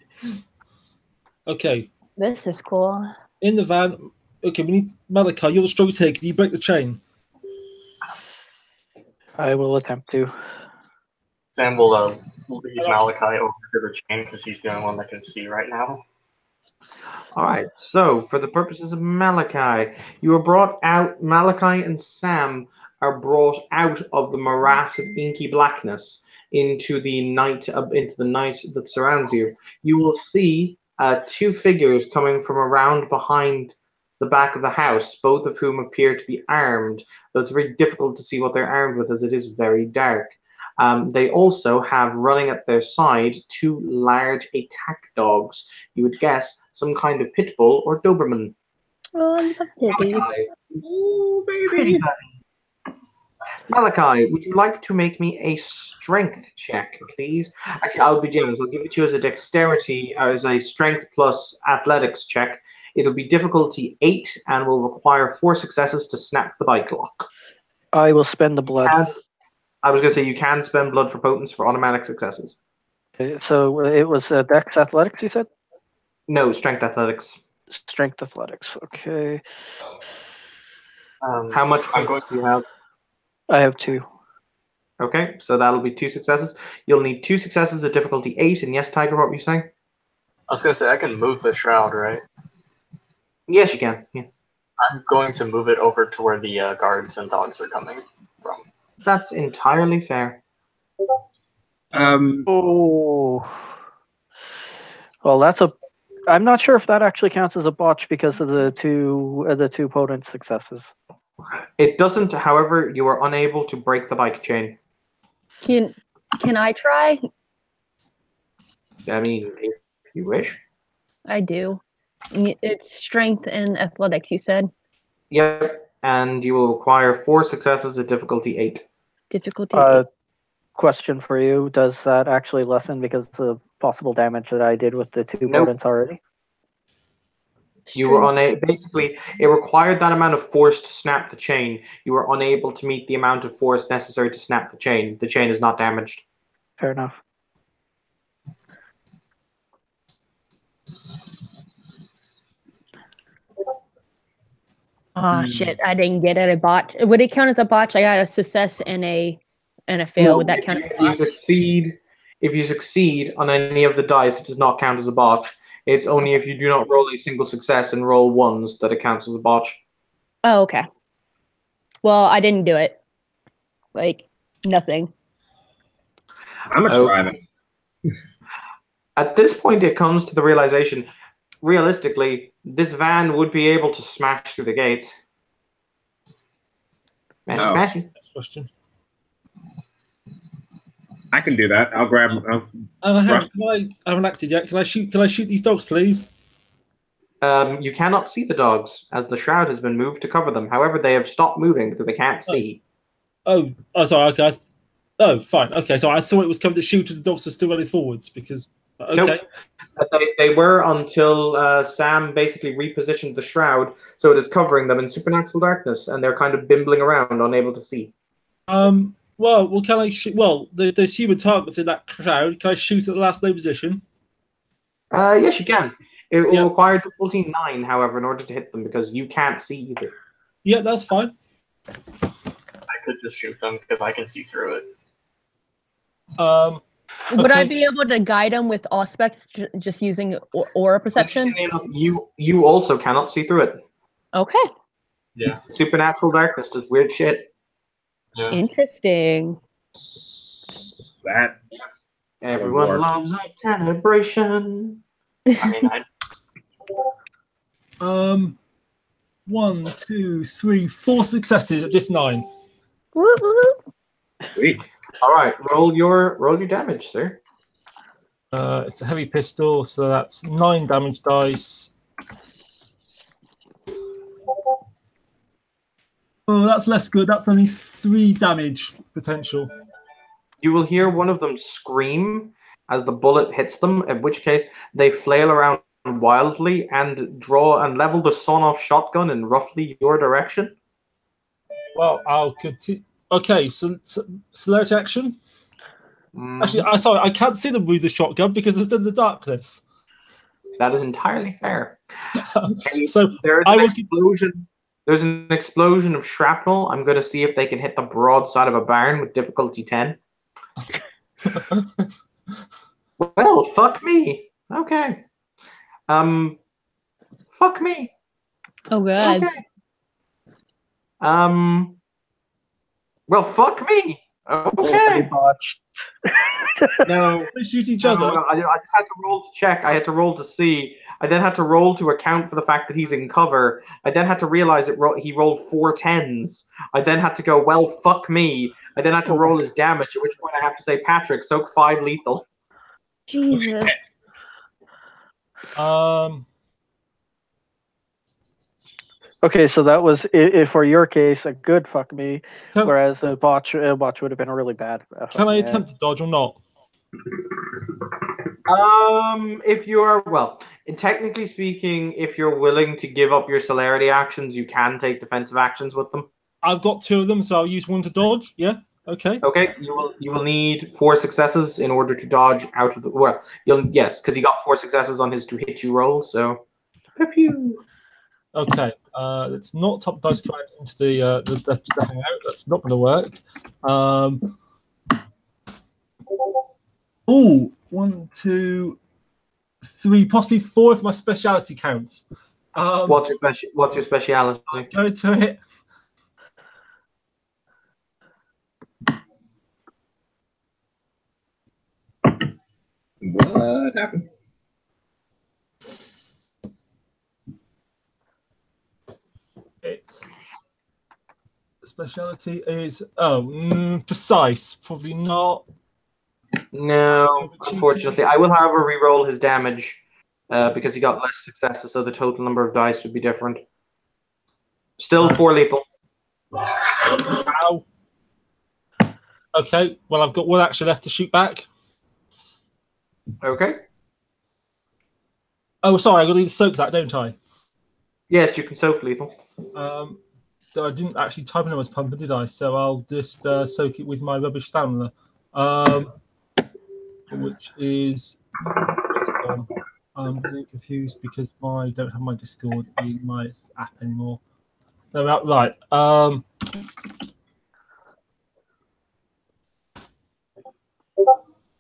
Okay. This is cool. In the van. Okay, we need Malachi. You're the strongest here. Can you break the chain? I will attempt to. Sam will lead Malachi over to the chain because he's the only one that can see right now. All right. So, for the purposes of Malachi, you are brought out. Malachi and Sam are brought out of the morass of inky blackness into the night that surrounds you. You will see two figures coming from around behind the back of the house, both of whom appear to be armed, though it's very difficult to see what they're armed with as it is very dark. They also have running at their side two large attack dogs. You would guess some kind of pit bull or Doberman. Oh, I love kitties. Malachi. Ooh, baby. Malachi, would you like to make me a strength check, please? Actually, I'll be generous. I'll give it to you as a dexterity, as a strength plus athletics check. It'll be difficulty 8 and will require 4 successes to snap the bike lock. I will spend the blood. I was going to say you can spend blood for potence for automatic successes. Okay, so it was Dex Athletics, you said? No, strength athletics. Strength Athletics, okay. How much potence do you have? I have 2. Okay, so that'll be 2 successes. You'll need 2 successes at difficulty 8. And yes, Tiger, what were you saying? I was going to say, I can move the shroud, right? Yes, you can. Yeah. I'm going to move it over to where the guards and dogs are coming from. That's entirely fair. Oh. Well, that's a... I'm not sure if that actually counts as a botch because of the two potent successes. It doesn't, however, you are unable to break the bike chain. Can I try? I mean, if you wish. I do. It's strength and athletics, you said? Yep, and you will require 4 successes at difficulty 8. Difficulty 8. Question for you. Does that actually lessen because of possible damage that I did with the 2 potents already? You were unable. Basically, it required that amount of force to snap the chain. You were unable to meet the amount of force necessary to snap the chain. The chain is not damaged. Fair enough. Oh shit! I didn't get it. A botch. Would it count as a botch? I got a success and a fail. No, Would that count as a botch? If you succeed on any of the dice, it does not count as a botch. It's only if you do not roll a single success and roll ones that it counts as a botch. Oh, okay. Well, I didn't do it. Like, nothing. I'm a driver. At this point, it comes to the realization, realistically, this van would be able to smash through the gates. Smash. Next question. I can do that. I'll grab. I haven't acted yet. Can I shoot these dogs, please? You cannot see the dogs as the shroud has been moved to cover them. However, they have stopped moving because they can't see. Oh, sorry. Okay. Oh, fine. Okay, so I thought it was coming to shoot as the dogs are still running forwards because. Okay. Nope. They were until Sam basically repositioned the shroud so it is covering them in supernatural darkness, and they're kind of bimbling around, unable to see. Well, can I shoot? Well, there's human targets in that crowd. Can I shoot at the last known position? Yes, you can. It will require difficulty 9, however, in order to hit them because you can't see either. Yeah, that's fine. I could just shoot them because I can see through it. Would I be able to guide them with Auspex just using aura perception? Enough, you also cannot see through it. Okay. Yeah. Supernatural darkness does weird shit. Yeah. Interesting. That everyone loves a celebration. I mean, 1, 2, 3, 4 successes at diff 9. Woo-hoo. Sweet. All right, roll your damage, sir. It's a heavy pistol, so that's 9 damage dice. Oh, that's less good. That's only 3 damage potential. You will hear one of them scream as the bullet hits them, in which case they flail around wildly and draw and level the sawn-off shotgun in roughly your direction. Well, I'll continue. Okay, so select action. Actually, I can't see them with the shotgun because it's in the darkness. That is entirely fair. So there is an explosion. There's an explosion of shrapnel. I'm going to see if they can hit the broad side of a barn with difficulty 10. Well, fuck me. Okay. Fuck me. Oh god. Okay. Well, fuck me. Okay. Botched. No. They shoot each No, other. I just had to roll to check. I had to roll to see. I then had to roll to account for the fact that he's in cover. I then had to realize he rolled 4 10s. I then had to go, well, fuck me. I then had to roll his damage, at which point I have to say, Patrick, soak 5 lethal. Jesus. Okay, so that was, if for your case, a good fuck me, Can, whereas a botch would have been a really bad. can I me. attempt to dodge or not? If you're, well, technically speaking, if you're willing to give up your celerity actions, you can take defensive actions with them. I've got 2 of them, so I'll use one to dodge. Yeah. Okay. Okay, you will need 4 successes in order to dodge out of the, well, yes, because he got 4 successes on his to hit you roll, so pew. Okay. Let's not top dice command into the stepping out. That's not going to work. Oh, 1, 2, 3, possibly 4 if my speciality counts. What's your speciality? Go to it. What happened? Its speciality is precise. Probably not. No, unfortunately. I will, however, re-roll his damage because he got less successes, so the total number of dice would be different. Still 4 lethal. Ow. Okay, well, I've got 1 action left to shoot back. Okay. Oh, sorry, I've got to soak that, don't I? Yes, you can soak lethal. I didn't actually type in I was pumping, did I? So I'll just soak it with my rubbish stamina. Which is... I'm getting confused because I don't have my Discord in my app anymore. No, right.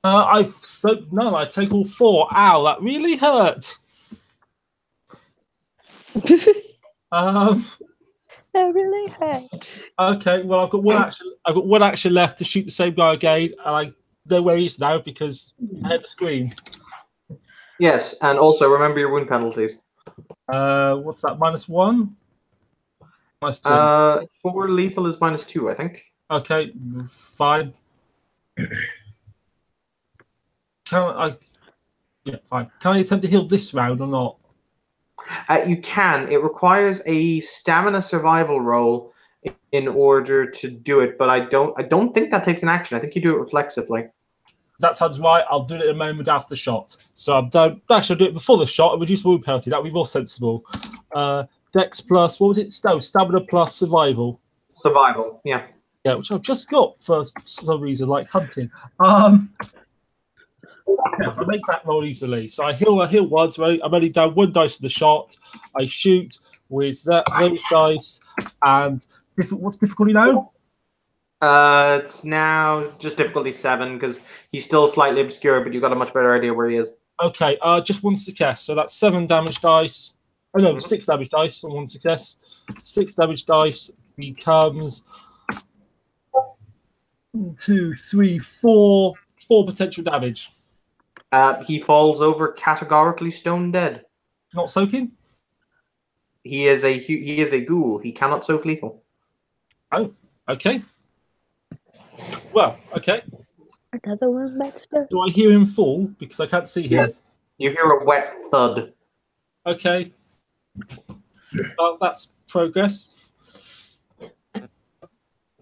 I've soaked none. I take all 4. Ow, that really hurt. That really hurt. Okay, well, I've got 1 action. I've got 1 action left to shoot the same guy again, and I know where he is now because I had the screen. Yes, and also remember your wound penalties. What's that? -1? -2. 4 lethal is -2, I think. Okay, fine. Fine. Can I attempt to heal this round or not? You can. It requires a stamina survival roll in order to do it, but I don't think that takes an action. I think you do it reflexively. That sounds right. I'll do it in a moment after the shot. So I'll do it before the shot and reduce wound penalty. That would be more sensible. Dex plus, what was it? Stamina plus survival. Survival, yeah. Yeah, which I've just got for some reason, like hunting. Yes, I make that roll easily. So I heal once. I'm only down 1 dice for the shot. I shoot with those dice. And what's difficulty now? It's now just difficulty 7 because he's still slightly obscure, but you've got a much better idea where he is. Okay, just 1 success. So that's 7 damage dice. Oh no, 6 damage dice on 1 success. 6 damage dice becomes 1, 2, 3, 4 potential damage. He falls over categorically stone dead. Not soaking? He is a ghoul. He cannot soak lethal. Oh, okay. Well, okay. Another one better. Do I hear him fall? Because I can't see him. Yes. You hear a wet thud. Okay. Well, that's progress.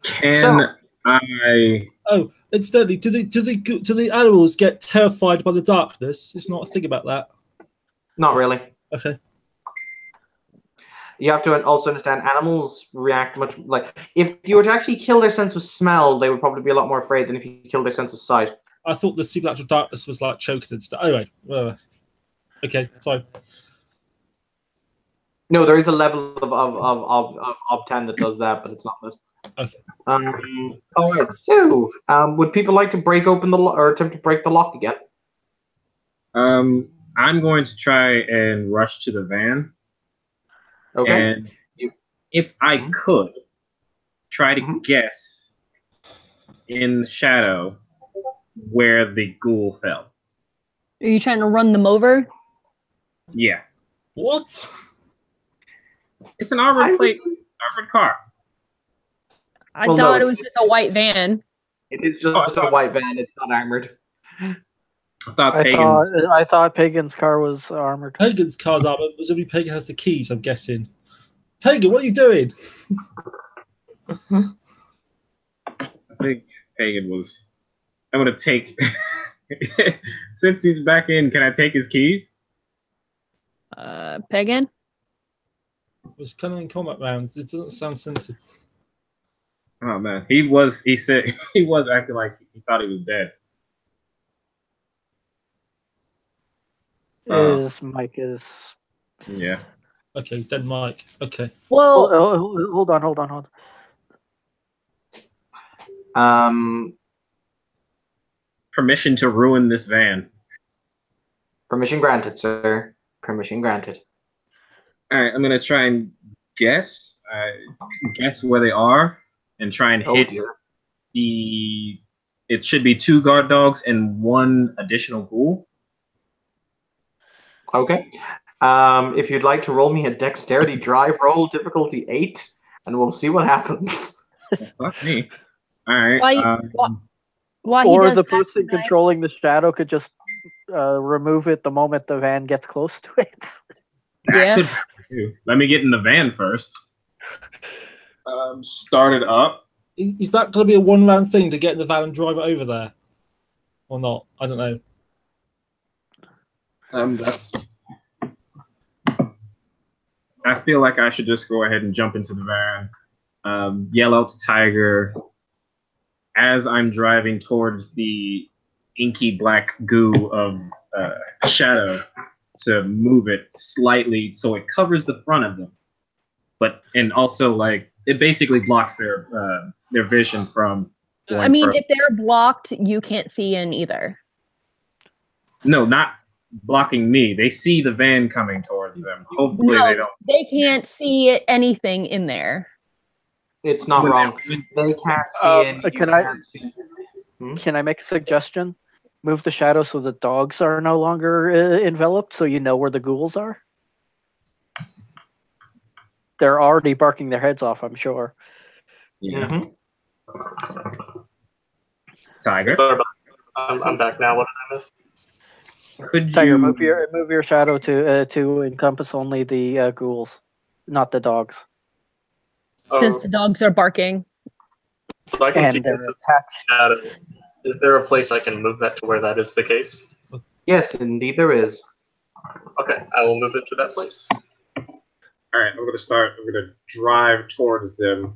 Can I? Oh, incidentally, do the animals get terrified by the darkness? It's not a thing about that. Not really. Okay. You have to also understand animals react much like if you were to actually kill their sense of smell, they would probably be a lot more afraid than if you kill their sense of sight. I thought the supernatural darkness was like choking and stuff. Anyway, okay, sorry. No, there is a level of 10 that does that, but it's not this. Okay. All right. So, would people like to break open the or attempt to break the lock again? I'm going to try and rush to the van. Okay. And if I could, try to guess in the shadow where the ghoul fell. Are you trying to run them over? Yeah. What? It's an armored car. I Well, no, thought it it's- was just a white van. It is just a white van. It's not armored. I thought Pagan's car was armored. Pagan's car's up, but only Pagan has the keys, I'm guessing. Pagan, what are you doing? I think Pagan was. I'm gonna take. Since he's back in, can I take his keys? Pagan? It was kind of in combat rounds. This doesn't sound sensible. Oh man, he said he was acting like he thought he was dead. His mic is. Yeah. Okay, he's dead Mike. Okay. Well, Hold on. Permission to ruin this van. Permission granted, sir. Permission granted. All right, I'm gonna try and guess where they are, and try and hit Dear. It should be 2 guard dogs and 1 additional ghoul. Okay. If you'd like to roll me a dexterity drive roll, difficulty 8, and we'll see what happens. Fuck me. All right. while he Or does the that, person can I- controlling the shadow could just remove it the moment the van gets close to it. Yeah. Let me get in the van first. Start it up. Is that going to be a one-round thing to get in the van and drive it over there? Or not? I don't know. I feel like I should just go ahead and jump into the van, yell out to Tiger as I'm driving towards the inky black goo of shadow to move it slightly so it covers the front of them, and also like it basically blocks their vision from. I mean, if they're blocked, you can't see in either. No, not blocking me. They see the van coming towards them. Hopefully No, they don't. they can't see anything in there. It's not When wrong. They can't see in. You can't see. Can I make a suggestion? Move the shadow so the dogs are no longer enveloped, so you know where the ghouls are. They're already barking their heads off, I'm sure. Yeah. Tiger. Sorry about I'm back now. What did I miss? Could Tiger, you move your shadow to encompass only the ghouls, not the dogs. Since the dogs are barking. So I can see And they're into the attached. shadow. Is there a place I can move that to where that is the case? Yes, indeed there is. Okay, I will move it to that place. All right, I'm going to drive towards them,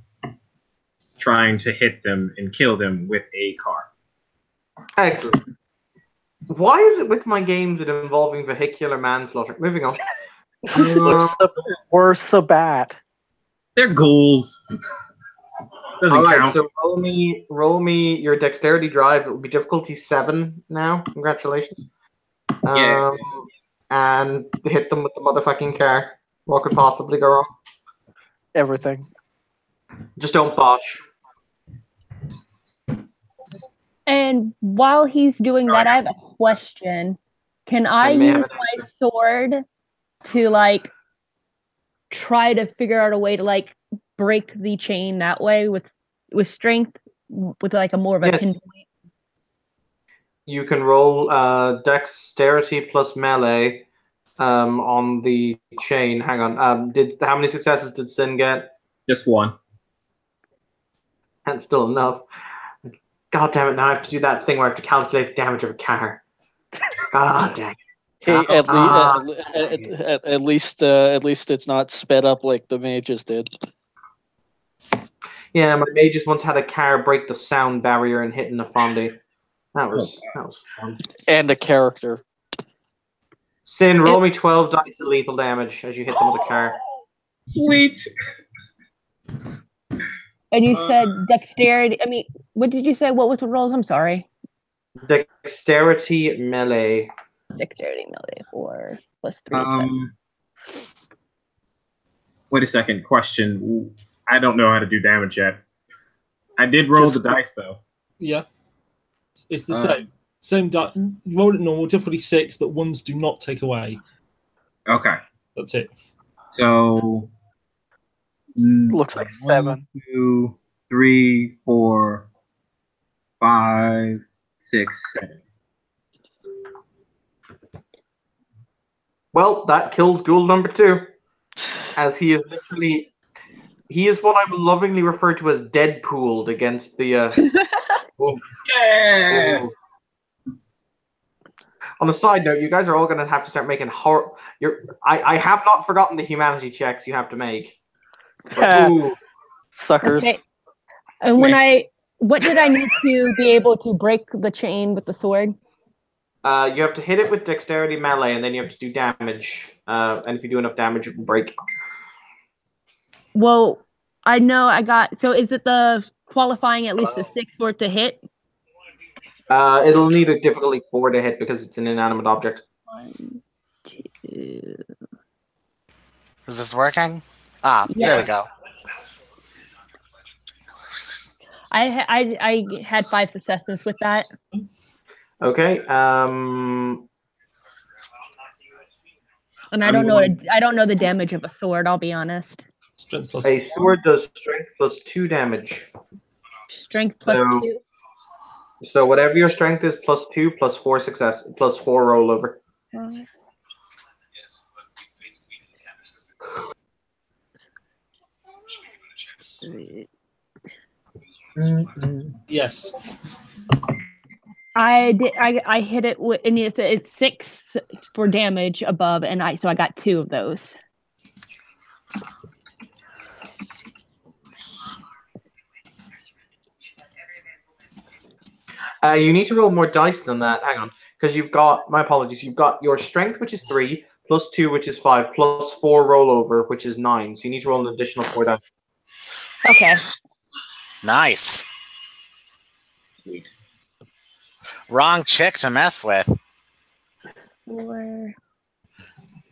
trying to hit them and kill them with a car. Excellent. Why is it with my games that involving vehicular manslaughter? Moving on. We're so bad. They're ghouls. Doesn't All right, count. so roll me your dexterity drive. It will be difficulty 7 now. Congratulations. Yeah. And hit them with the motherfucking car. What could possibly go wrong? Everything. Just don't botch. And while he's doing that, I have a question. Can I may have use an my sword to like try to figure out a way to like break the chain that way with strength, with like a more of a Yes. pinpoint? You can roll dexterity plus melee on the chain. Hang on. How many successes did Sin get? Just one. That's still enough. God damn it! Now I have to do that thing where I have to calculate the damage of a car. God dang it. Hey, Ah, at least it's not sped up like the mages did. Yeah, my mages once had a car break the sound barrier and hit Nafondi. That was fun. And a character. Sin, roll me 12 dice of lethal damage as you hit them with a car. Sweet. And you said dexterity. I mean, what did you say? What was the rolls? I'm sorry. Dexterity melee. Dexterity melee for +3. is that? Wait a second. Question. I don't know how to do damage yet. I did roll the dice though. Yeah. It's the same. Same die. You roll it normal, difficulty 6, but ones do not take away. Okay. That's it. So Looks like 7. 1, 2, 3, 4, 5, 6, 7. Well, that kills ghoul number 2, as he is literally. He is what I will lovingly refer to as Deadpooled against the. Yes. On a side note, you guys are all going to have to start making I have not forgotten the humanity checks you have to make. But, ooh. Suckers. Okay. And what did I need to be able to break the chain with the sword? You have to hit it with dexterity melee, and then you have to do damage. And if you do enough damage, it will break. Well, I know I got. So is it the qualifying at least a 6 for it to hit? It'll need a difficulty 4 to hit because it's an inanimate object. 1, 2. Is this working? Ah, Yeah. there we go. I had 5 successes with that. Okay. And I don't know the damage of a sword, I'll be honest. Strength plus A sword does strength plus 2 damage. Strength plus 2. So whatever your strength is, plus 2, plus 4 success, plus 4 rollover. Yes. I hit it with, and it's 6 for damage above, and I got 2 of those. You need to roll more dice than that. Hang on, because you've got, my apologies, you've got your strength, which is 3, plus 2, which is 5, plus 4 rollover, which is 9. So you need to roll an additional 4 dice. Okay. Nice. Sweet. Wrong chick to mess with. 4.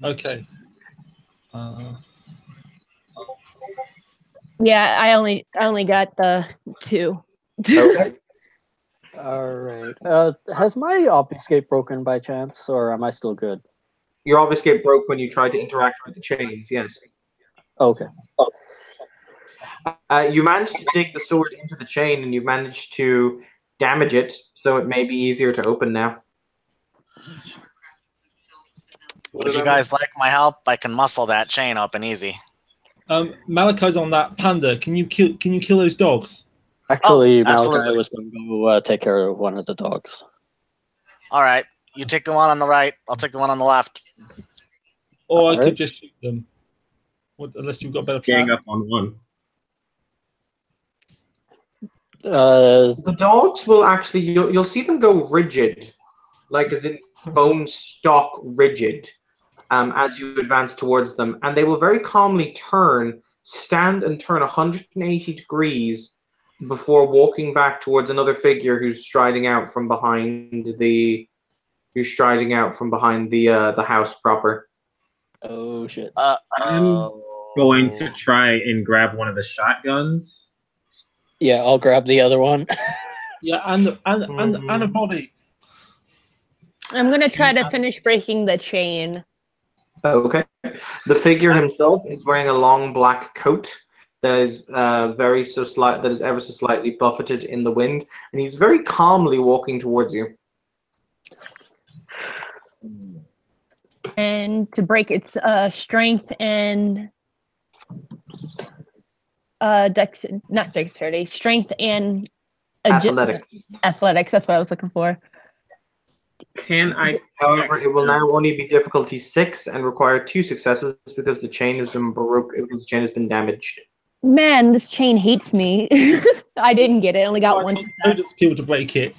Okay. Yeah, I only got the 2. Okay. All right. Has my obfuscate broken by chance, or am I still good? Your obfuscate broke when you tried to interact with the chains, yes. Okay. You managed to dig the sword into the chain, and you managed to damage it, so it may be easier to open now. Would you guys like my help? I can muscle that chain open easy. Malachi's on that panda. Can you kill those dogs? Actually, Malachi absolutely. was going to go take care of one of the dogs. All right. You take the one on the right. I'll take the one on the left. Or I Alright. could just shoot them. Unless you've got a better Gang plan. up on one. The dogs will actually, you'll see them go rigid, like as in bone stock rigid, as you advance towards them, and they will very calmly stand and turn 180 degrees before walking back towards another figure who's striding out from behind the house proper. Oh shit. I'm going to try and grab one of the shotguns. Yeah, I'll grab the other one. Yeah, and a body. I'm gonna try to finish breaking the chain. Okay. The figure himself is wearing a long black coat that is ever so slightly buffeted in the wind, and he's very calmly walking towards you. And to break its strength and not dexterity, strength and Athletics. Athletics, that's what I was looking for. Can I? However, it will now only be difficulty 6 and require 2 successes because the chain has been damaged. Man, this chain hates me. I didn't get it. I only got one success. Just people to break it.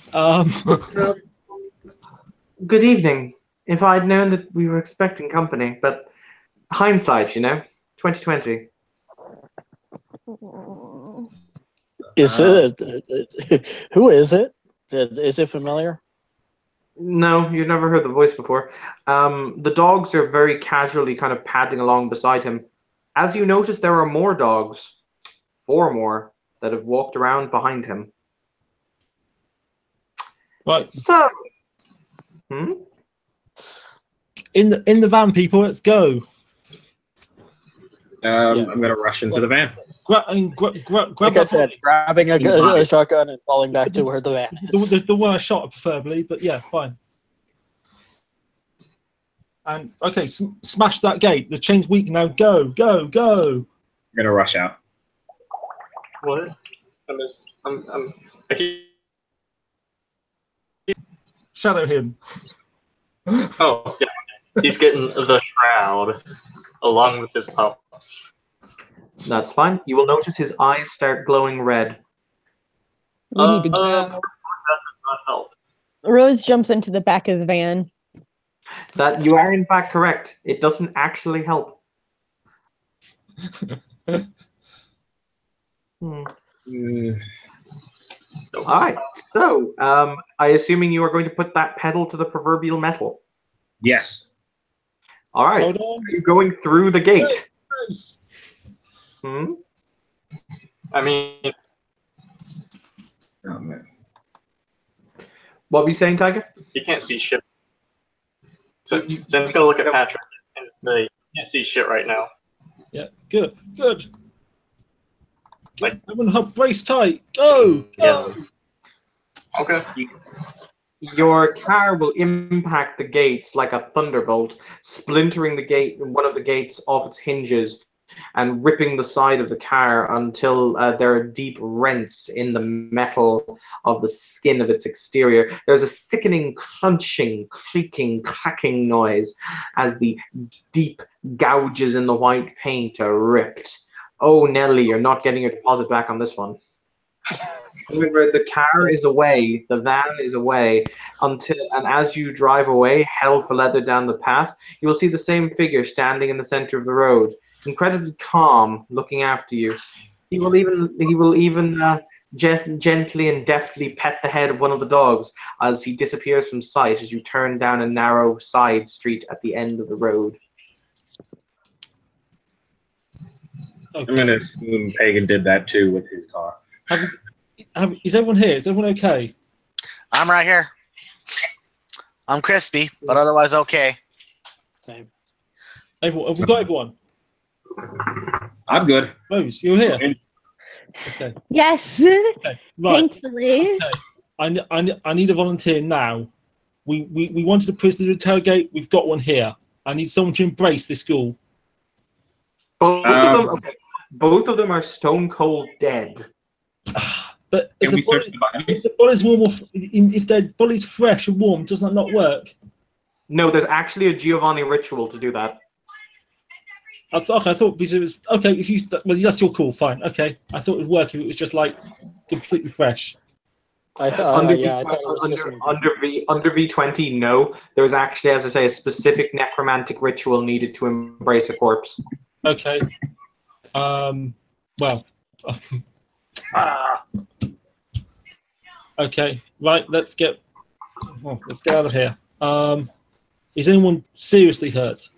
Good evening. If I'd known that we were expecting company, but hindsight, 2020. Is it? Who is it? Is it familiar? No, you've never heard the voice before. The dogs are very casually kind of padding along beside him. As you notice, there are more dogs, 4 more, that have walked around behind him. Right. So, In the van, people, let's go. I'm gonna rush into the van. Grab Like I that said, grabbing a shotgun and falling back to where the van is. the worst shot, preferably, but yeah, fine. And okay, smash that gate. The chain's weak now. Go, go, go. I'm gonna rush out. What? I keep... Shadow him. Oh, yeah. He's getting the shroud along with his pups. that's fine. You will notice his eyes start glowing red. We need to go. That does not help. Rose jumps into the back of the van. That you are in fact correct. It doesn't actually help. All right. So, I assuming you are going to put that pedal to the proverbial metal. Yes. All right. Hold on. Are you going through the gate? Nice. I mean, Oh man. What were you saying, Tiger? you can't see shit. So I'm just gonna look at Patrick and say, you can't see shit right now. Yeah, good, good. Like- Everyone, help, brace tight. Go, go. Okay. Your car will impact the gates like a thunderbolt, splintering the gate, one of the gates off its hinges, and ripping the side of the car until there are deep rents in the metal of the skin of its exterior. There's a sickening crunching, creaking, cracking noise as the deep gouges in the white paint are ripped. Oh, Nelly, you're not getting your deposit back on this one. However, the car is away, the van is away, and as you drive away, held for leather down the path, you will see the same figure standing in the center of the road, incredibly calm, looking after you. He will even gently and deftly pet the head of one of the dogs as he disappears from sight as you turn down a narrow side street at the end of the road. Okay. I'm gonna assume Pagan did that too with his car. Is everyone here? Is everyone okay? I'm right here. I'm crispy, but otherwise okay. Same. Everyone, have we got everyone? I'm good. Rose, you're here. Okay. Yes, Okay. Right. thankfully. I need a volunteer now. We wanted a prisoner to interrogate. We've got one here. I need someone to embrace this school. Both of them are stone cold dead. But Can we search the bodies? if the body's warm, if their body's fresh and warm, does that not work? No, there's actually a Giovanni ritual to do that. I thought because it was okay. If you that's your call, fine. Okay, I thought it would work if it was just like completely fresh. I thought, Under, yeah, I thought it was just under V20, no. There was actually, as I say, a specific necromantic ritual needed to embrace a corpse. Okay. Well. Okay. Right. Let's get out of here. Is anyone seriously hurt?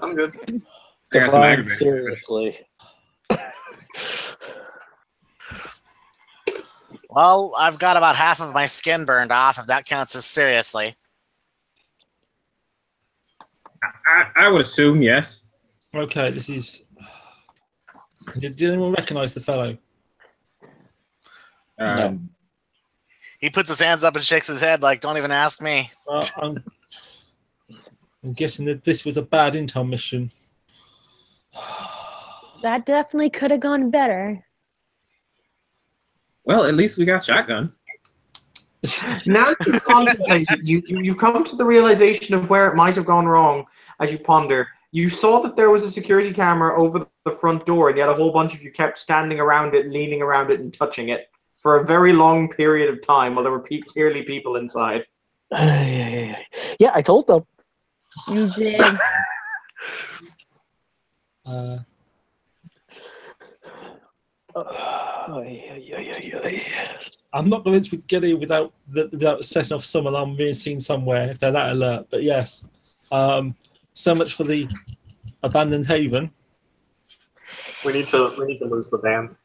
I'm good. I got some Define aggravated. seriously. Well, I've got about half of my skin burned off, if that counts as seriously. I would assume yes. Okay. This is. Did anyone recognise the fellow? He puts his hands up and shakes his head like, don't even ask me. I'm guessing that this was a bad intel mission. That definitely could have gone better. Well, at least we got shotguns. Now you've contemplated, you've come to the realization of where it might have gone wrong as you ponder. You saw that there was a security camera over the front door, and yet a whole bunch of you kept standing around it, leaning around it, and touching it for a very long period of time while there were clearly people inside. Yeah, I told them. You did. I'm not convinced we can get in without setting off some alarm being seen somewhere if they're that alert. But yes, so much for the abandoned haven. We need to lose the van.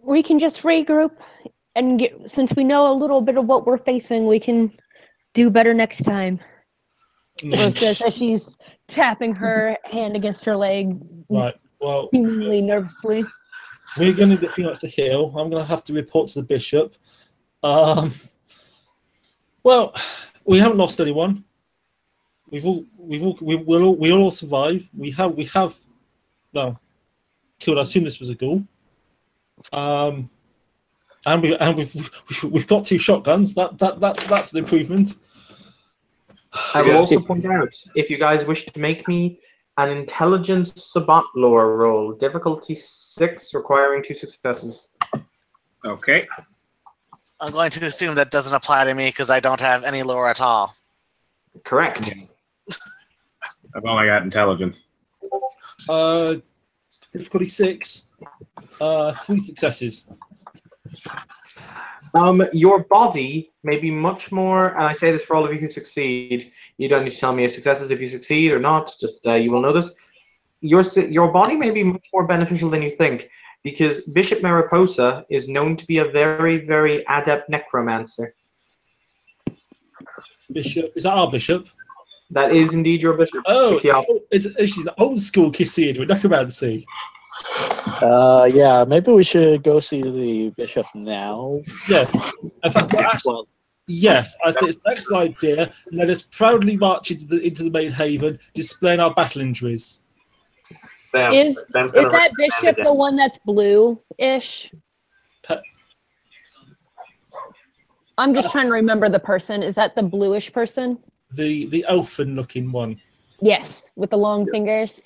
We can just regroup and get, since we know a little bit of what we're facing, we can do better next time. Rose says as she's tapping her hand against her leg. Right. Well, seemingly nervously. We're going to get things to heal. I'm going to have to report to the bishop. Well, we haven't lost anyone. We'll all survive. We have well, killed. I assume this was a ghoul. And we've got 2 shotguns. That's an improvement. I will also point out, if you guys wish to make me an intelligence sabbat lore roll, difficulty 6, requiring 2 successes. Okay. I'm going to assume that doesn't apply to me because I don't have any lore at all. Correct. I've only got intelligence. Difficulty 6, 3 successes. Your body may be much more, and I say this for all of you who succeed. You don't need to tell me your successes if you succeed or not. Just you will know this. Your body may be much more beneficial than you think, because Bishop Mariposa is known to be a very, very adept necromancer. Bishop, is that our bishop? That is indeed your bishop. Oh, she's an old school Kissid with necromancy. Yeah, maybe we should go see the bishop now. Yes. In fact, yes, I think it's an excellent idea. Let us proudly march into the main haven, displaying our battle injuries. Is that bishop the one that's blue-ish? I'm just trying to remember the person. Is that the bluish person? The elfin-looking one. Yes, with the long fingers.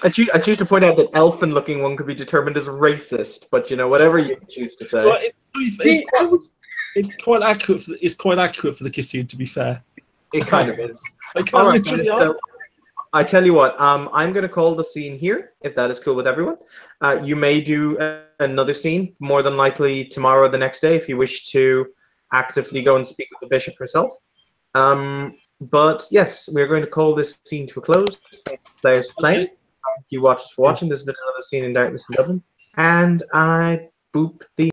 I choose to point out that elfin-looking one could be determined as racist, but you know, whatever you choose to say. Well, it's quite accurate. It's quite accurate for the Kissid, to be fair. It kind of is. All right, so I tell you what, I'm going to call the scene here, if that is cool with everyone. You may do another scene, more than likely tomorrow or the next day, if you wish to actively go and speak with the bishop herself. But yes, we're going to call this scene to a close. Players playing. Okay. Thank you watchers for watching. This has been another scene in Darkness in Dublin. And I boop the